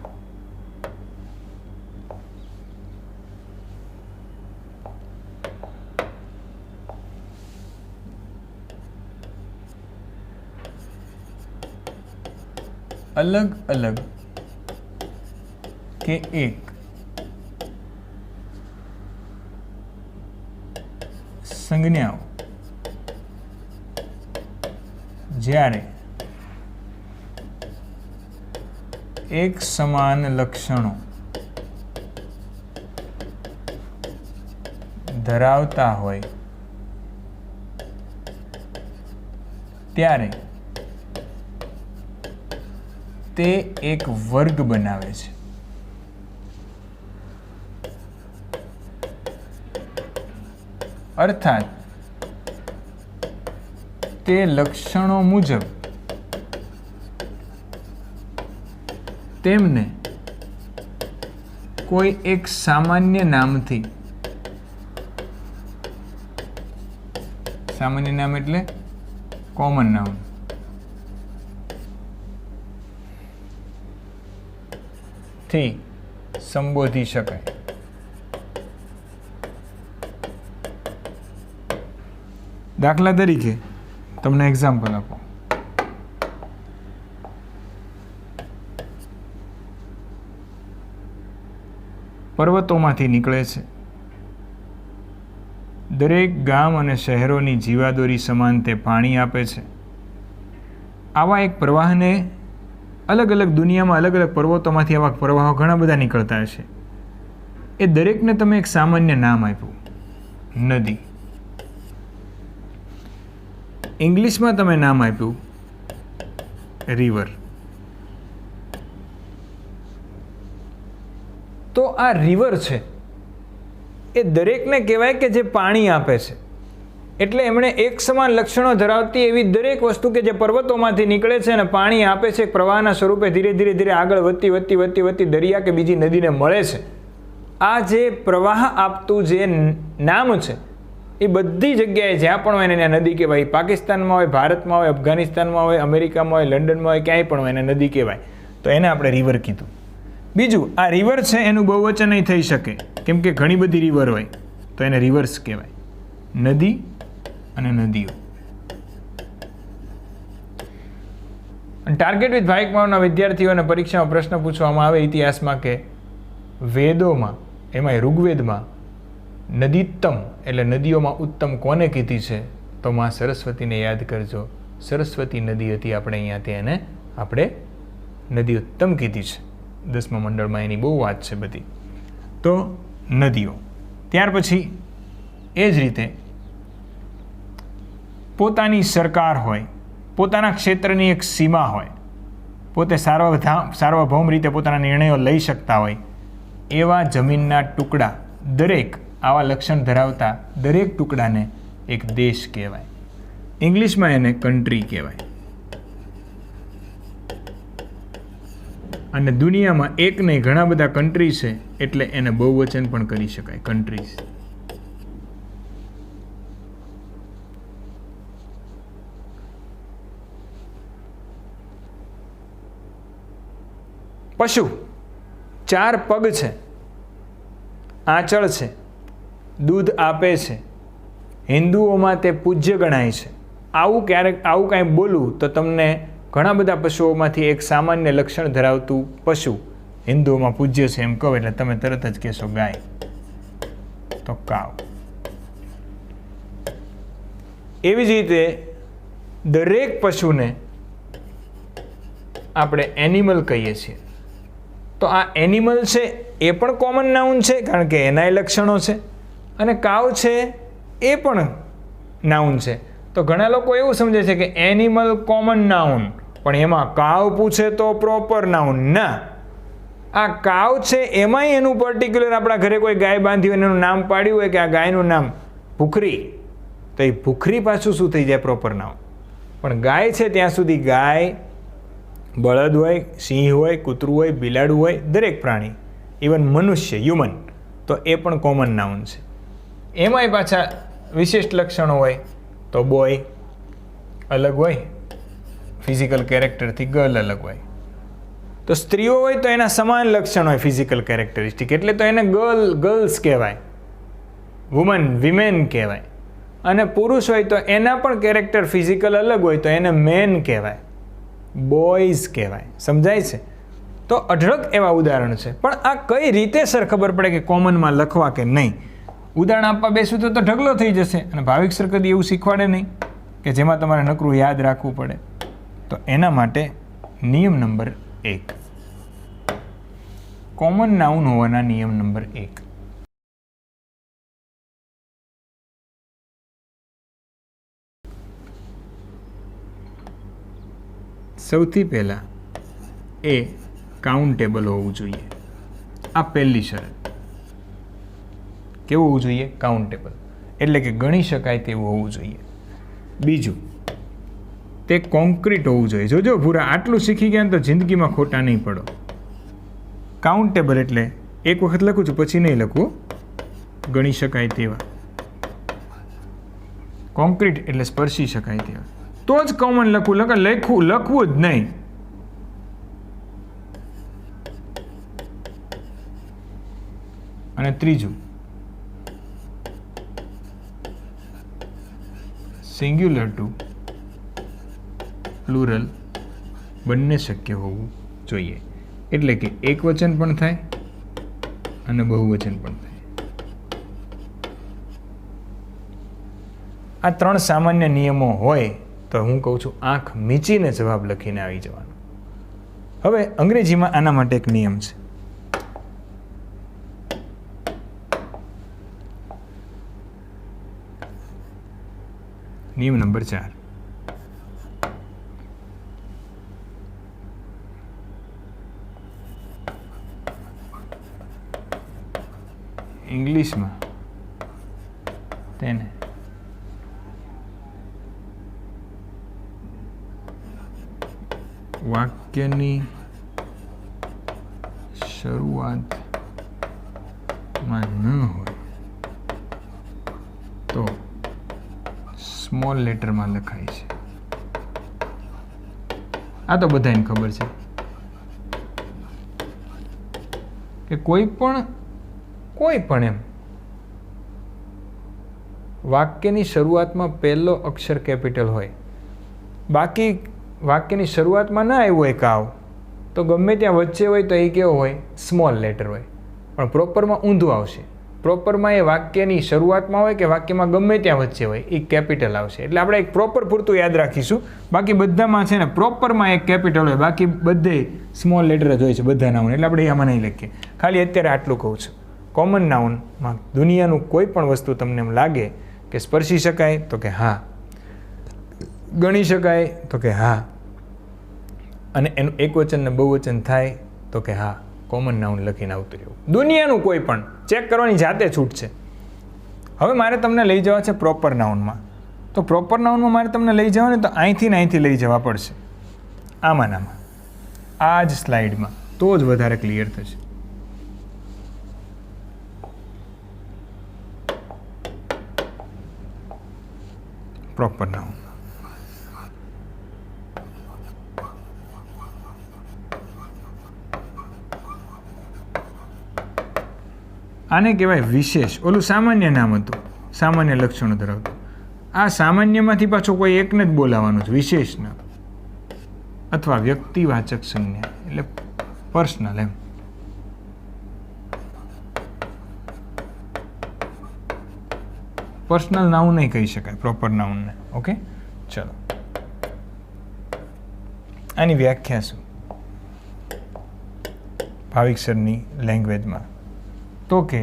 અલગ અલગ કે એક સંજ્ઞાઓ જ્યારે એક સમાન લક્ષણો ધરાવતા હોય ત્યારે તે એક વર્ગ બનાવે છે. અર્થાત તે લક્ષણો મુજબ તેમને કોઈ એક સામાન્ય નામથી, સામાન્ય નામ એટલે કોમન નાઉન, થી સંબોધી શકાય. દાખલા તરીકે તમને એક્ઝામ્પલ આપો. પર્વતોમાંથી નીકળે છે. દરેક ગામ અને શહેરોની જીવાદોરી સમાન તે પાણી આપે છે. આવા એક પ્રવાહને અલગ અલગ દુનિયામાં અલગ અલગ પર્વતોમાંથી આવા પ્રવાહો ઘણા બધા નીકળતા હશે. એ દરેકને તમે એક સામાન્ય નામ આપ્યું, નદી. ઇંગ્લિશમાં તમે નામ આપ્યું રિવર. તો આ રિવર છે એ દરેકને કહેવાય કે જે પાણી આપે છે. એટલે એમણે એક સમાન લક્ષણો ધરાવતી એવી દરેક વસ્તુ કે જે પર્વતોમાંથી નીકળે છે અને પાણી આપે છે, પ્રવાહના સ્વરૂપે ધીરે ધીરે ધીરે આગળ વધતી દરિયા કે બીજી નદીને મળે છે. આ જે પ્રવાહ આપતું જે નામ છે એ બધી જગ્યાએ જ્યાં પણ હોય એને ત્યાં નદી કહેવાય. પાકિસ્તાનમાં હોય, ભારતમાં હોય, અફઘાનિસ્તાનમાં હોય, અમેરિકામાં હોય, લંડનમાં હોય, ક્યાંય પણ હોય એને નદી કહેવાય. તો એને આપણે રિવર કીધું. બીજું, આ રિવર છે એનું બહુવચન નહીં થઈ શકે, કેમ કે ઘણી બધી રિવર હોય તો એને રિવર્સ કહેવાય. નદી અને નદીઓ. ટાર્ગેટ વિથ ભાઈકમાવના વિદ્યાર્થીઓને પરીક્ષામાં પ્રશ્ન પૂછવામાં આવે ઇતિહાસમાં કે વેદોમાં, એમાં ઋગ્વેદમાં નદીત્તમ એટલે નદીઓમાં ઉત્તમ કોને કીધી છે? તો માં સરસ્વતીને યાદ કરજો. સરસ્વતી નદી હતી, આપણે અહીંયાથી એને આપણે નદી ઉત્તમ કીધી છે. 10મા મંડળમાં એની બહુ વાત છે બધી. તો નદીઓ. ત્યાર પછી એ જ રીતે પોતાની સરકાર હોય, પોતાના ક્ષેત્રની એક સીમા હોય, પોતે સાર્વભૌમ રીતે પોતાના નિર્ણયો લઈ શકતા હોય એવા જમીનના ટુકડા, દરેક આવા લક્ષણ ધરાવતા દરેક ટુકડાને એક દેશ કહેવાય. ઇંગ્લિશમાં એને કન્ટ્રી કહેવાય. અને દુનિયામાં એક નહીં ઘણા બધા કન્ટ્રી છે એટલે એને બહુવચન પણ કરી શકાય, કન્ટ્રીઝ. પશુ 4 પગ છે, આંચળ છે, દૂધ આપે છે, હિન્દુઓમાં તે પૂજ્ય ગણાય છે. આવું કાંઈ બોલું તો તમને ઘણા બધા પશુઓમાંથી એક સામાન્ય લક્ષણ ધરાવતું પશુ હિન્દુઓમાં પૂજ્ય છે એમ કહો એટલે તમે તરત જ કહેશો ગાય, તો કાવ. એવી જ રીતે દરેક પશુને આપણે એનિમલ કહીએ છીએ. તો આ એનિમલ છે એ પણ કોમન નાઉન છે કારણ કે એનાય લક્ષણો છે, અને કાવ છે એ પણ નાઉન છે. તો ઘણા લોકો એવું સમજે છે કે એનિમલ કોમન નાઉન, પણ એમાં કાવ પૂછે તો પ્રોપર નાઉન. ના, આ કાવ છે એમાંય એનું પર્ટિક્યુલર આપણા ઘરે કોઈ ગાય બાંધી હોય એનું નામ પાડ્યું હોય કે આ ગાયનું નામ ભૂખરી, તો એ ભૂખરી પાછું શું થઈ જાય? Proper noun. પણ ગાય છે ત્યાં સુધી ગાય, બળદ હોય, સિંહ હોય, કૂતરું હોય, બિલાડું હોય, દરેક પ્રાણી, ઇવન મનુષ્ય, હ્યુમન, તો એ પણ કોમન નાઉન છે. એમાંય પાછા વિશિષ્ટ લક્ષણો હોય. તો બોય અલગ હોય, ફિઝિકલ કેરેક્ટરથી ગર્લ અલગ હોય. તો સ્ત્રીઓ હોય તો એના સમાન લક્ષણ હોય, ફિઝિકલ કેરેક્ટરિસ્ટિક, એટલે તો એને ગર્લ્સ કહેવાય, વુમન, વિમેન કહેવાય. અને પુરુષ હોય તો એના પણ કેરેક્ટર ફિઝિકલ અલગ હોય તો એને મેન કહેવાય, બોયઝ કહેવાય. સમજાય છે? તો અઢળક એવા ઉદાહરણ છે. પણ આ કઈ રીતે સર ખબર પડે કે કોમનમાં લખવા કે નહીં? ઉદાહરણ આપવા બેસું તો ઢગલો થઈ જશે, અને ભાવિક સર કદી એવું શીખવાડે નહીં કે જેમાં તમારે નકરું યાદ રાખવું પડે. તો એના માટે નિયમ નંબર 1, કોમન નાઉન હોવાના નિયમ નંબર 1. સૌથી પહેલાં એ કાઉન્ટેબલ હોવું જોઈએ. આ પહેલી શરત. કેવું હોવું જોઈએ? કાઉન્ટેબલ, એટલે કે ગણી શકાય તેવું હોવું જોઈએ. બીજું, તે કોન્ક્રીટ હોવું જોઈએ. જોજો ભૂરા, આટલું શીખી ગયા તો જિંદગીમાં ખોટા નહીં પડો. કાઉન્ટેબલ એટલે એક વખત લખું છું પછી નહીં લખવું, ગણી શકાય તેવા. કોન્ક્રીટ એટલે સ્પર્શી શકાય તેવા. તો જ કોમન લખવું જ નહીં. અને ત્રીજું, સિંગ્યુલર ટુ પ્લુરલ બંને શક્ય હોવું જોઈએ. એટલે કે એક વચન પણ થાય અને બહુવચન પણ થાય. આ 3 સામાન્ય નિયમો હોય તો હું કહું છું આંખ મીચીને જવાબ લખીને આવી જવાનો. હવે અંગ્રેજીમાં આના માટે એક નિયમ છે. નિયમ નંબર 4. ઇંગ્લિશમાં તેને વાક્યની શરૂઆતમાં ન હોય તો સ્મોલ લેટરમાં લખાય છે. આ તો બધાને ખબર છે કે કોઈ પણ એમ વાક્યની શરૂઆતમાં પહેલો અક્ષર કેપિટલ હોય, બાકી વાક્યની શરૂઆતમાં ના આવ્યો હોય કાવ તો ગમે ત્યાં વચ્ચે હોય તો એ કેવો હોય? સ્મોલ લેટર હોય. પણ પ્રોપરમાં ઊંધું આવશે. પ્રોપરમાં એ વાક્યની શરૂઆતમાં હોય કે વાક્યમાં ગમે ત્યાં વચ્ચે હોય એ કેપિટલ આવશે. એટલે આપણે એક પ્રોપર પૂરતું યાદ રાખીશું. બાકી બધામાં છે ને પ્રોપરમાં એક કેપિટલ હોય, બાકી બધે સ્મોલ લેટર જ હોય છે બધા નાઉન. એટલે આપણે આમાં નહીં લખીએ. ખાલી અત્યારે આટલું કહું છું. કોમન નાઉનમાં દુનિયાનું કોઈ પણ વસ્તુ તમને એમ લાગે કે સ્પર્શી શકાય તો કે હા, ગણી શકાય તો કે હા, અને એનું એકવચન ને બહુવચન થાય તો કે હા, કોમન નાઉન લખીને આવતું રહેવું. દુનિયાનું કોઈ પણ ચેક કરવાની જાતે છૂટ છે. હવે મારે તમને લઈ જવા છે પ્રોપર નાઉનમાં. તો પ્રોપર નાઉનમાં મારે તમને લઈ જવા ને તો અહીંથી લઈ જવા પડશે. આમાં આ જ સ્લાઇડમાં તો જ વધારે ક્લિયર થશે. પ્રોપર નાઉન આને કહેવાય વિશેષ. ઓલું સામાન્ય નામ હતું, સામાન્ય લક્ષણો ધરાવતું. આ સામાન્યમાંથી પાછો કોઈ એકને જ બોલાવવાનું છે, વિશેષ નામ અથવા વ્યક્તિવાચક સંજ્ઞા, એટલે પર્સનલ એમ. પર્સનલ નાઉન નહીં કહી શકાય પ્રોપર નાઉનને. ઓકે, ચલો આની વ્યાખ્યા શું ભાવિક સરની લેંગ્વેજમાં? તો કે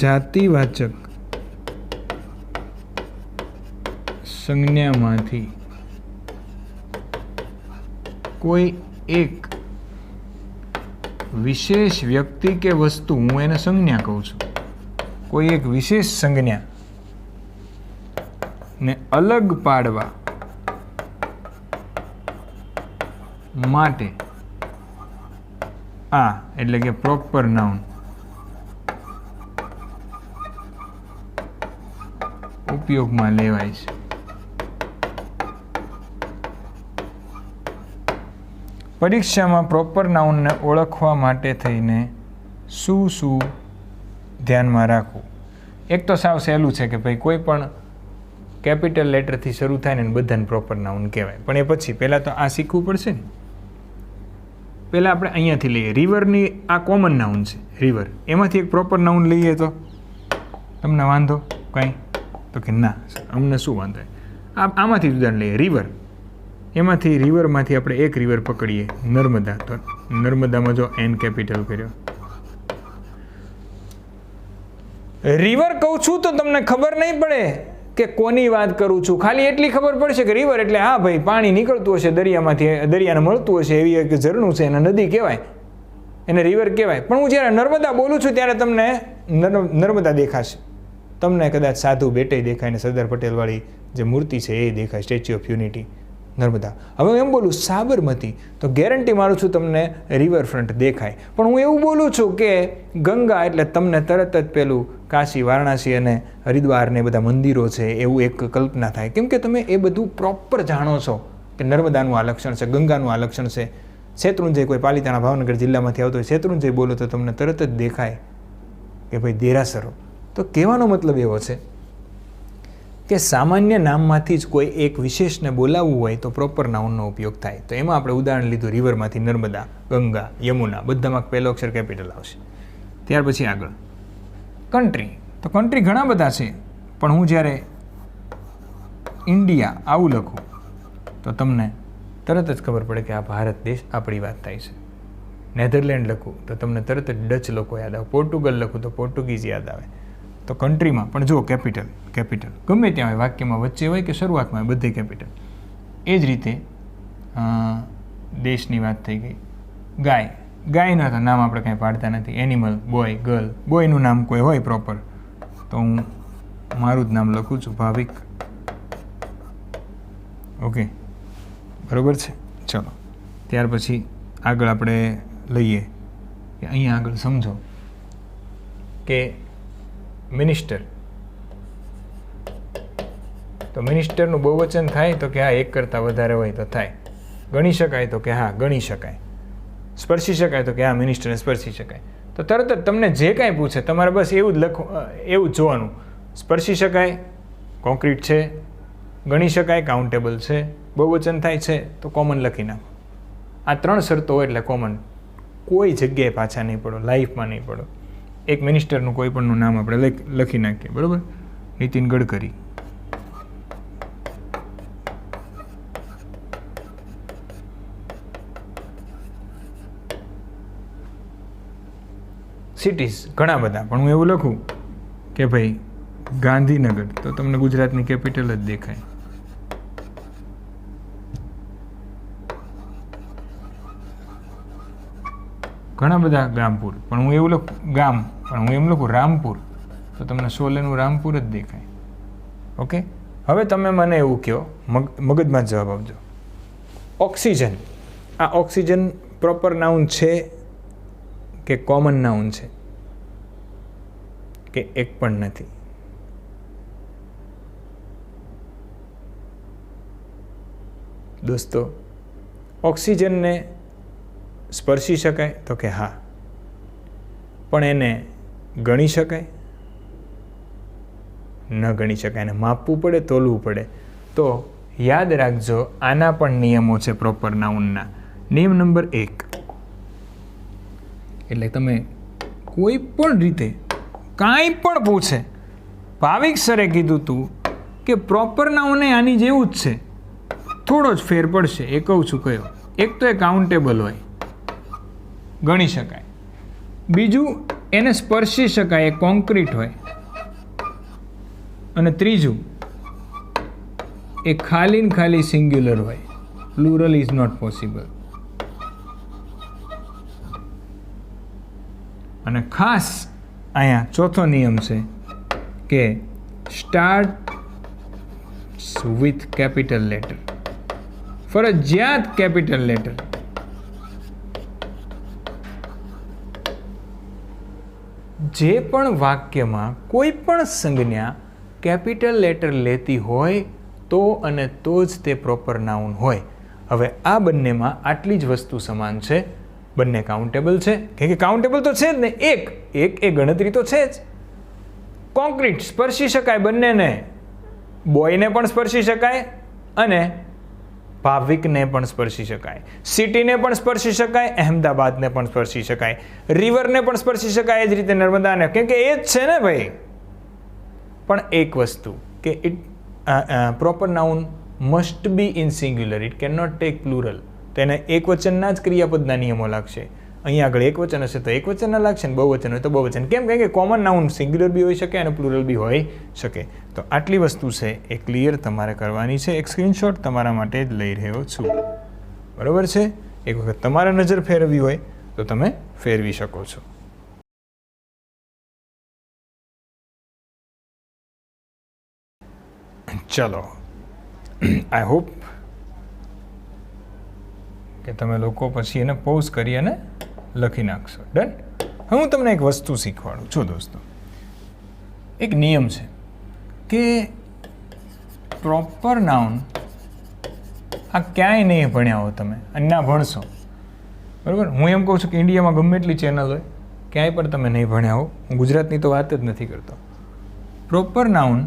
જાતિવાચક સંજ્ઞામાંથી કોઈ એક વિશેષ વ્યક્તિ કે વસ્તુ, હું એને સંજ્ઞા કહું છું, કોઈ એક વિશેષ સંજ્ઞા ને અલગ પાડવા માટે આ એટલે કે પ્રોપર નાઉન ઉપયોગમાં લેવાય છે. પરીક્ષામાં પ્રોપર નાઉનને ઓળખવા માટે થઈને શું ધ્યાનમાં રાખવું? એક તો સાવ સહેલું છે કે ભાઈ કોઈ પણ કેપિટલ લેટરથી શરૂ થાય ને બધાને પ્રોપર નાઉન કહેવાય. પણ એ પછી પહેલાં તો આ શીખવું પડશે ને. પહેલાં આપણે અહીંયાથી લઈએ. રિવરની આ કોમન નાઉન છે, રિવર. એમાંથી એક પ્રોપર નાઉન લઈએ તો તમને વાંધો કંઈ? તો કે ના, અમને શું વાંધો? આમાંથી ઉદાહરણ લઈએ. રિવર, એમાંથી રિવરમાંથી આપણે એક રિવર પકડીએ, નર્મદા. તો નર્મદામાં જો એન કેપિટલ કર્યો. રિવર કહું છું તો તમને ખબર નહીં પડે કે કોની વાત કરું છું. ખાલી એટલી ખબર પડશે કે રિવર એટલે હા ભાઈ પાણી નીકળતું હશે દરિયામાંથી, દરિયાને મળતું હશે, એવી એક ઝરણું છે, એને નદી કહેવાય, એને રિવર કહેવાય. પણ હું જ્યારે નર્મદા બોલું છું ત્યારે તમને નર્મદા દેખાશે. તમને કદાચ સાધુ બેટે દેખાય ને સરદાર પટેલવાળી જે મૂર્તિ છે એ દેખાય, સ્ટેચ્યુ ઓફ યુનિટી, નર્મદા. હવે હું એમ બોલું સાબરમતી તો ગેરંટી મારું છું તમને રિવરફ્રન્ટ દેખાય. પણ હું એવું બોલું છું કે ગંગા એટલે તમને તરત જ પેલું કાશી, વારાણસી અને હરિદ્વાર ને બધા મંદિરો છે એવું એક કલ્પના થાય. કેમ કે તમે એ બધું પ્રોપર જાણો છો કે નર્મદાનું આ લક્ષણ છે, ગંગાનું આ લક્ષણ છે. શેત્રુંજય કોઈ પાલિતાણા ભાવનગર જિલ્લામાંથી આવતો હોય, શેત્રુંજય બોલો તો તમને તરત જ દેખાય કે ભાઈ દેરાસરો. તો કહેવાનો મતલબ એવો છે કે સામાન્ય નામમાંથી જ કોઈ એક વિશેષને બોલાવવું હોય તો પ્રોપર નાઉનનો ઉપયોગ થાય. તો એમાં આપણે ઉદાહરણ લીધું રિવરમાંથી નર્મદા, ગંગા, યમુના, બધામાં પહેલો અક્ષર કેપિટલ આવશે. ત્યાર પછી આગળ કન્ટ્રી. તો કન્ટ્રી ઘણા બધા છે, પણ હું જ્યારે ઇન્ડિયા આવું લખું તો તમને તરત જ ખબર પડે કે આ ભારત દેશ આપણી વાત થાય છે. નેધરલેન્ડ લખું તો તમને તરત જ ડચ લોકો યાદ આવે. પોર્ટુગલ લખું તો પોર્ટુગીઝ યાદ આવે. તો કન્ટ્રીમાં પણ જો કેપિટલ ગમે ત્યાં હોય, વાક્યમાં વચ્ચે હોય કે શરૂઆતમાં હોય, બધે કેપિટલ. એ જ રીતે દેશની વાત થઈ ગઈ. ગાયના તો નામ આપણે કાંઈ પાડતા નથી. Animal, boy, girl. બોયનું નામ કોઈ હોય પ્રોપર તો હું મારું જ નામ લખું છું, ભાવિક. ઓકે, બરાબર છે. ચલો ત્યાર પછી આગળ આપણે લઈએ કે અહીંયા આગળ સમજો કે મિનિસ્ટર. તો મિનિસ્ટરનું બહુવચન થાય તો કે હા એક કરતાં વધારે હોય તો થાય. ગણી શકાય તો કે હા ગણી શકાય. સ્પર્શી શકાય તો કે હા મિનિસ્ટરને સ્પર્શી શકાય. તો તરત જ તમને જે કાંઈ પૂછે તમારે બસ એવું જ એવું જ જોવાનું. સ્પર્શી શકાય કોન્ક્રીટ છે, ગણી શકાય કાઉન્ટેબલ છે, બહુવચન થાય છે તો કોમન લખી નાખો. આ 3 શરતો હોય એટલે કોમન. કોઈ જગ્યાએ પાછા નહીં પડો, લાઈફમાં નહીં પડો. એક મિનિસ્ટરનું કોઈ પણનું નામ આપણે લખી નાખીએ, બરાબર. નીતિન ગડકરી. સિટીઝ ઘણા બધા, પણ હું એવું લખું કે ભાઈ ગાંધીનગર તો તમને ગુજરાતની કેપિટલ જ દેખાય. ઘણા બધા ગામપુર, પણ હું એવું લખું ગામ, પણ હું એમ લખું રામપુર તો તમને શોલેનું રામપુર જ દેખાય. ઓકે, હવે તમે મને એવું કહો, મગજમાં જ જવાબ આપજો. ઓક્સિજન. આ ઓક્સિજન પ્રોપર નાઉન છે કે કોમન નાઉન છે કે એક પણ નથી? દોસ્તો, ઓક્સિજનને સ્પર્શી શકાય તો કે હા, પણ એને ગણી શકાય? ન ગણી શકાય. એને માપવું પડે, તોલવું પડે. તો યાદ રાખજો, આના પણ નિયમો છે પ્રોપર નાઉનના. નિયમ નંબર 1, એટલે તમે કોઈ પણ રીતે કાંઈ પણ પૂછે, ભાવિક સરે કીધું તું કે પ્રોપર નાઉન આની જેવું જ છે, થોડો જ ફેર પડશે. એ કહું છું કયો? એક તો એ કાઉન્ટેબલ હોય, ગણી શકાય. બીજું એને સ્પર્શી શકાય, એ કોન્ક્રીટ હોય. અને ત્રીજું એ ખાલી સિંગ્યુલર હોય, પ્લુરલ ઇઝ નોટ પોસિબલ. અને ખાસ અહીંયા ચોથો નિયમ છે કે સ્ટાર્ટ વિથ કેપિટલ લેટર. ફરજિયાત કેપિટલ લેટર. જે પણ વાક્યમાં કોઈ પણ સંજ્ઞા કેપિટલ લેટર લેતી હોય તો અને તો જ તે પ્રોપર નાઉન હોય. હવે આ બંનેમાં આટલી જ વસ્તુ સમાન છે. બંને કાઉન્ટેબલ છે, કે કાઉન્ટેબલ તો છે જ ને. એક એ ગણતરી તો છે જ. કોન્ક્રીટ સ્પર્શી શકાય બંનેને. બોયને પણ સ્પર્શી શકાય અને ભાવિકને પણ સ્પર્શી શકાય. સિટીને પણ સ્પર્શી શકાય, અહેમદાબાદને પણ સ્પર્શી શકાય, રિવરને પણ સ્પર્શી શકાય, એ જ રીતે નર્મદાને, કેમ કે એ જ છે ને ભાઈ. પણ એક વસ્તુ કે proper noun must be in singular, it can not take plural. તો એને એક વચનના જ ક્રિયાપદના નિયમો લાગશે. અહીંયા આગળ એક વચન હશે તો એક વચનના લાગશે, ને બહુવચન હોય તો બહુવચન. કેમ? કે કોમન નાઉન સિંગ્યુલર બી હોઈ શકે અને પ્લુરલ બી હોઈ શકે. તો આટલી વસ્તુ છે એ ક્લિયર તમારે કરવાની છે. એક સ્ક્રીનશોટ તમારા માટે જ લઈ રહ્યો છું, બરાબર છે? એક વખત તમારે નજર ફેરવવી હોય તો તમે ફેરવી શકો છો. ચલો, આઈ હોપ કે તમે લોકો પછી એને પોઝ કરી અને લખી નાખશો. ડન. હવે હું તમને એક વસ્તુ શીખવાડું છું દોસ્તો. એક નિયમ છે કે પ્રોપર નાઉન આ ક્યાંય નહીં ભણ્યા હો તમે અને ના ભણશો, બરાબર? હું એમ કહું છું કે ઇન્ડિયામાં ગમે એટલી ચેનલ હોય, ક્યાંય પણ તમે નહીં ભણ્યા હો. હું ગુજરાતની તો વાત જ નથી કરતો. પ્રોપર નાઉન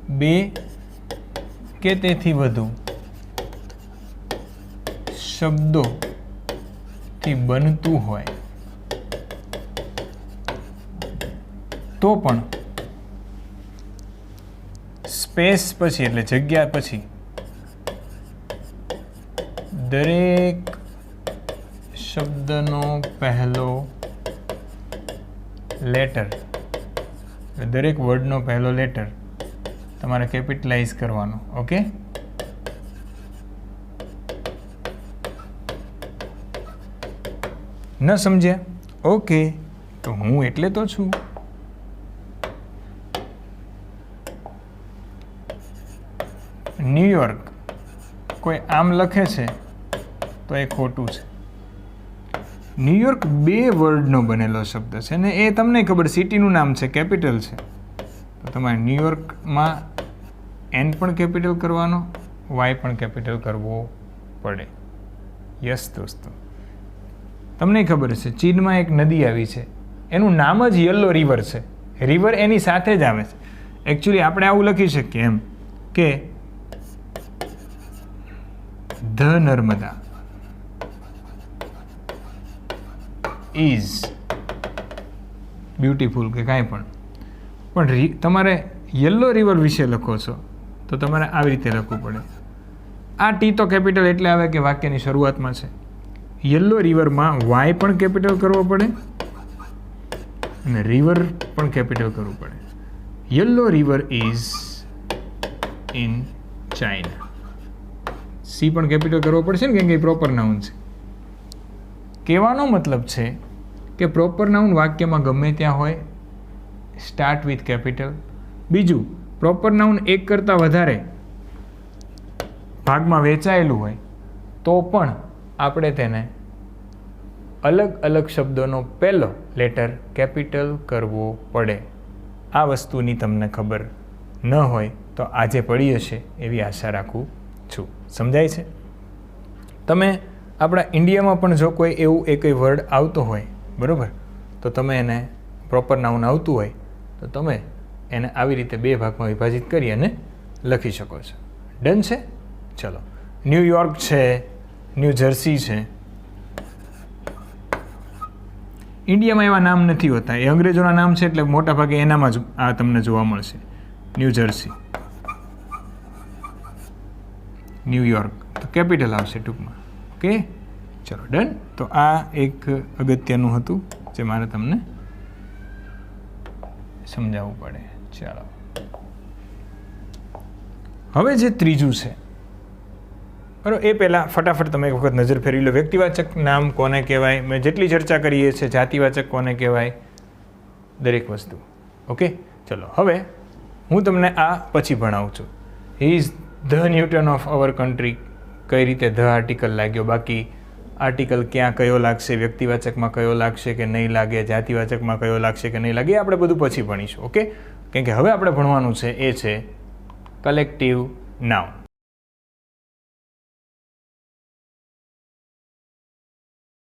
બે કે તેથી વધુ શબ્દોથી બનતું હોય તો પણ સ્પેસ પછી એટલે જગ્યા પછી દરેક શબ્દનો પહેલો લેટર, દરેક વર્ડનો પહેલો લેટર તમારે કેપિટલાઇઝ કરવાનો. ઓકે, ન સમજ્યા? ઓકે, તો હું એટલે તો છું. ન્યુયોર્ક કોઈ આમ લખે છે તો એ ખોટું છે. ન્યુયોર્ક બે વર્ડનો બનેલો શબ્દ છે ને એ તમને ખબર, સિટીનું નામ છે, કેપિટલ છે. તો તમારે ન્યુયોર્કમાં એન પણ કેપિટલ કરવાનો, વાય પણ કેપિટલ કરવો પડે. યસ દોસ્તો, તમને ખબર છે ચીનમાં એક નદી આવી છે, એનું નામ જ યલો રિવર છે. રિવર એની સાથે જ આવે છે. એકચ્યુઅલી આપણે આવું લખી શકીએ એમ કે ધ નર્મદા ઇઝ બ્યુટીફુલ કે કાંઈ પણ તમારે યલો રિવર વિશે લખો છો તો તમારે આવી રીતે લખવું પડે. આ ટી તો કેપિટલ એટલે આવે કે વાક્યની શરૂઆતમાં છે. યલો રિવરમાં વાય પણ કેપિટલ કરવો પડે અને રિવર પણ કેપિટલ કરવું પડે. Yellow river is in China. C પણ કેપિટલ કરવો પડશે ને, કેમ કે પ્રોપર નાઉન છે. કહેવાનો મતલબ છે કે પ્રોપર નાઉન વાક્યમાં ગમે ત્યાં હોય, સ્ટાર્ટ વિથ કેપિટલ. બીજું, પ્રોપર નાઉન એક કરતાં વધારે ભાગમાં વહેંચાયેલું હોય તો પણ આપણે તેને અલગ અલગ શબ્દોનો પહેલો લેટર કેપિટલ કરવો પડે. આ વસ્તુની તમને ખબર ન હોય તો આજે પડી હશે એવી આશા રાખું છું. સમજાય છે? તમે આપણા ઇન્ડિયામાં પણ જો કોઈ એવું એકય વર્ડ આવતો હોય, બરાબર, તો તમે એને પ્રોપર નાઉન આવતું હોય તો તમે એને આવી રીતે બે ભાગમાં વિભાજિત કરી અને લખી શકો છો. ડન છે? ચલો, ન્યુયોર્ક છે, ન્યૂ જર્સી છે. ઇન્ડિયામાં એવા નામ નથી હોતા, એ અંગ્રેજોના નામ છે એટલે મોટા ભાગે એનામાં જ આ તમને જોવા મળશે. ન્યૂ જર્સી, ન્યુયોર્ક તો કેપિટલ આવશે ટૂંકમાં. ઓકે, ચલો ડન. તો આ એક અગત્યનું હતું જે મારે તમને સમજાવવું પડે. ચાલો, હવે જે ત્રીજું છે, બરાબર, એ પહેલાં ફટાફટ તમે એક વખત નજર ફેરવી લો. વ્યક્તિવાચક નામ કોને કહેવાય, મેં જેટલી ચર્ચા કરીએ છીએ. જાતિવાચક કોને કહેવાય, દરેક વસ્તુ. ઓકે, ચલો હવે હું તમને આ પછી ભણાવું છું. He is the newton of our country. કઈ રીતે ધ આર્ટિકલ લાગ્યો, બાકી આર્ટિકલ ક્યાં કયો લાગશે, વ્યક્તિવાચકમાં કયો લાગશે કે નહીં લાગે, જાતિવાચકમાં કયો લાગશે કે નહીં લાગે, એ આપણે બધું પછી ભણીશું. ઓકે, કેમ કે હવે આપણે ભણવાનું છે એ છે કલેક્ટિવ નાઉન.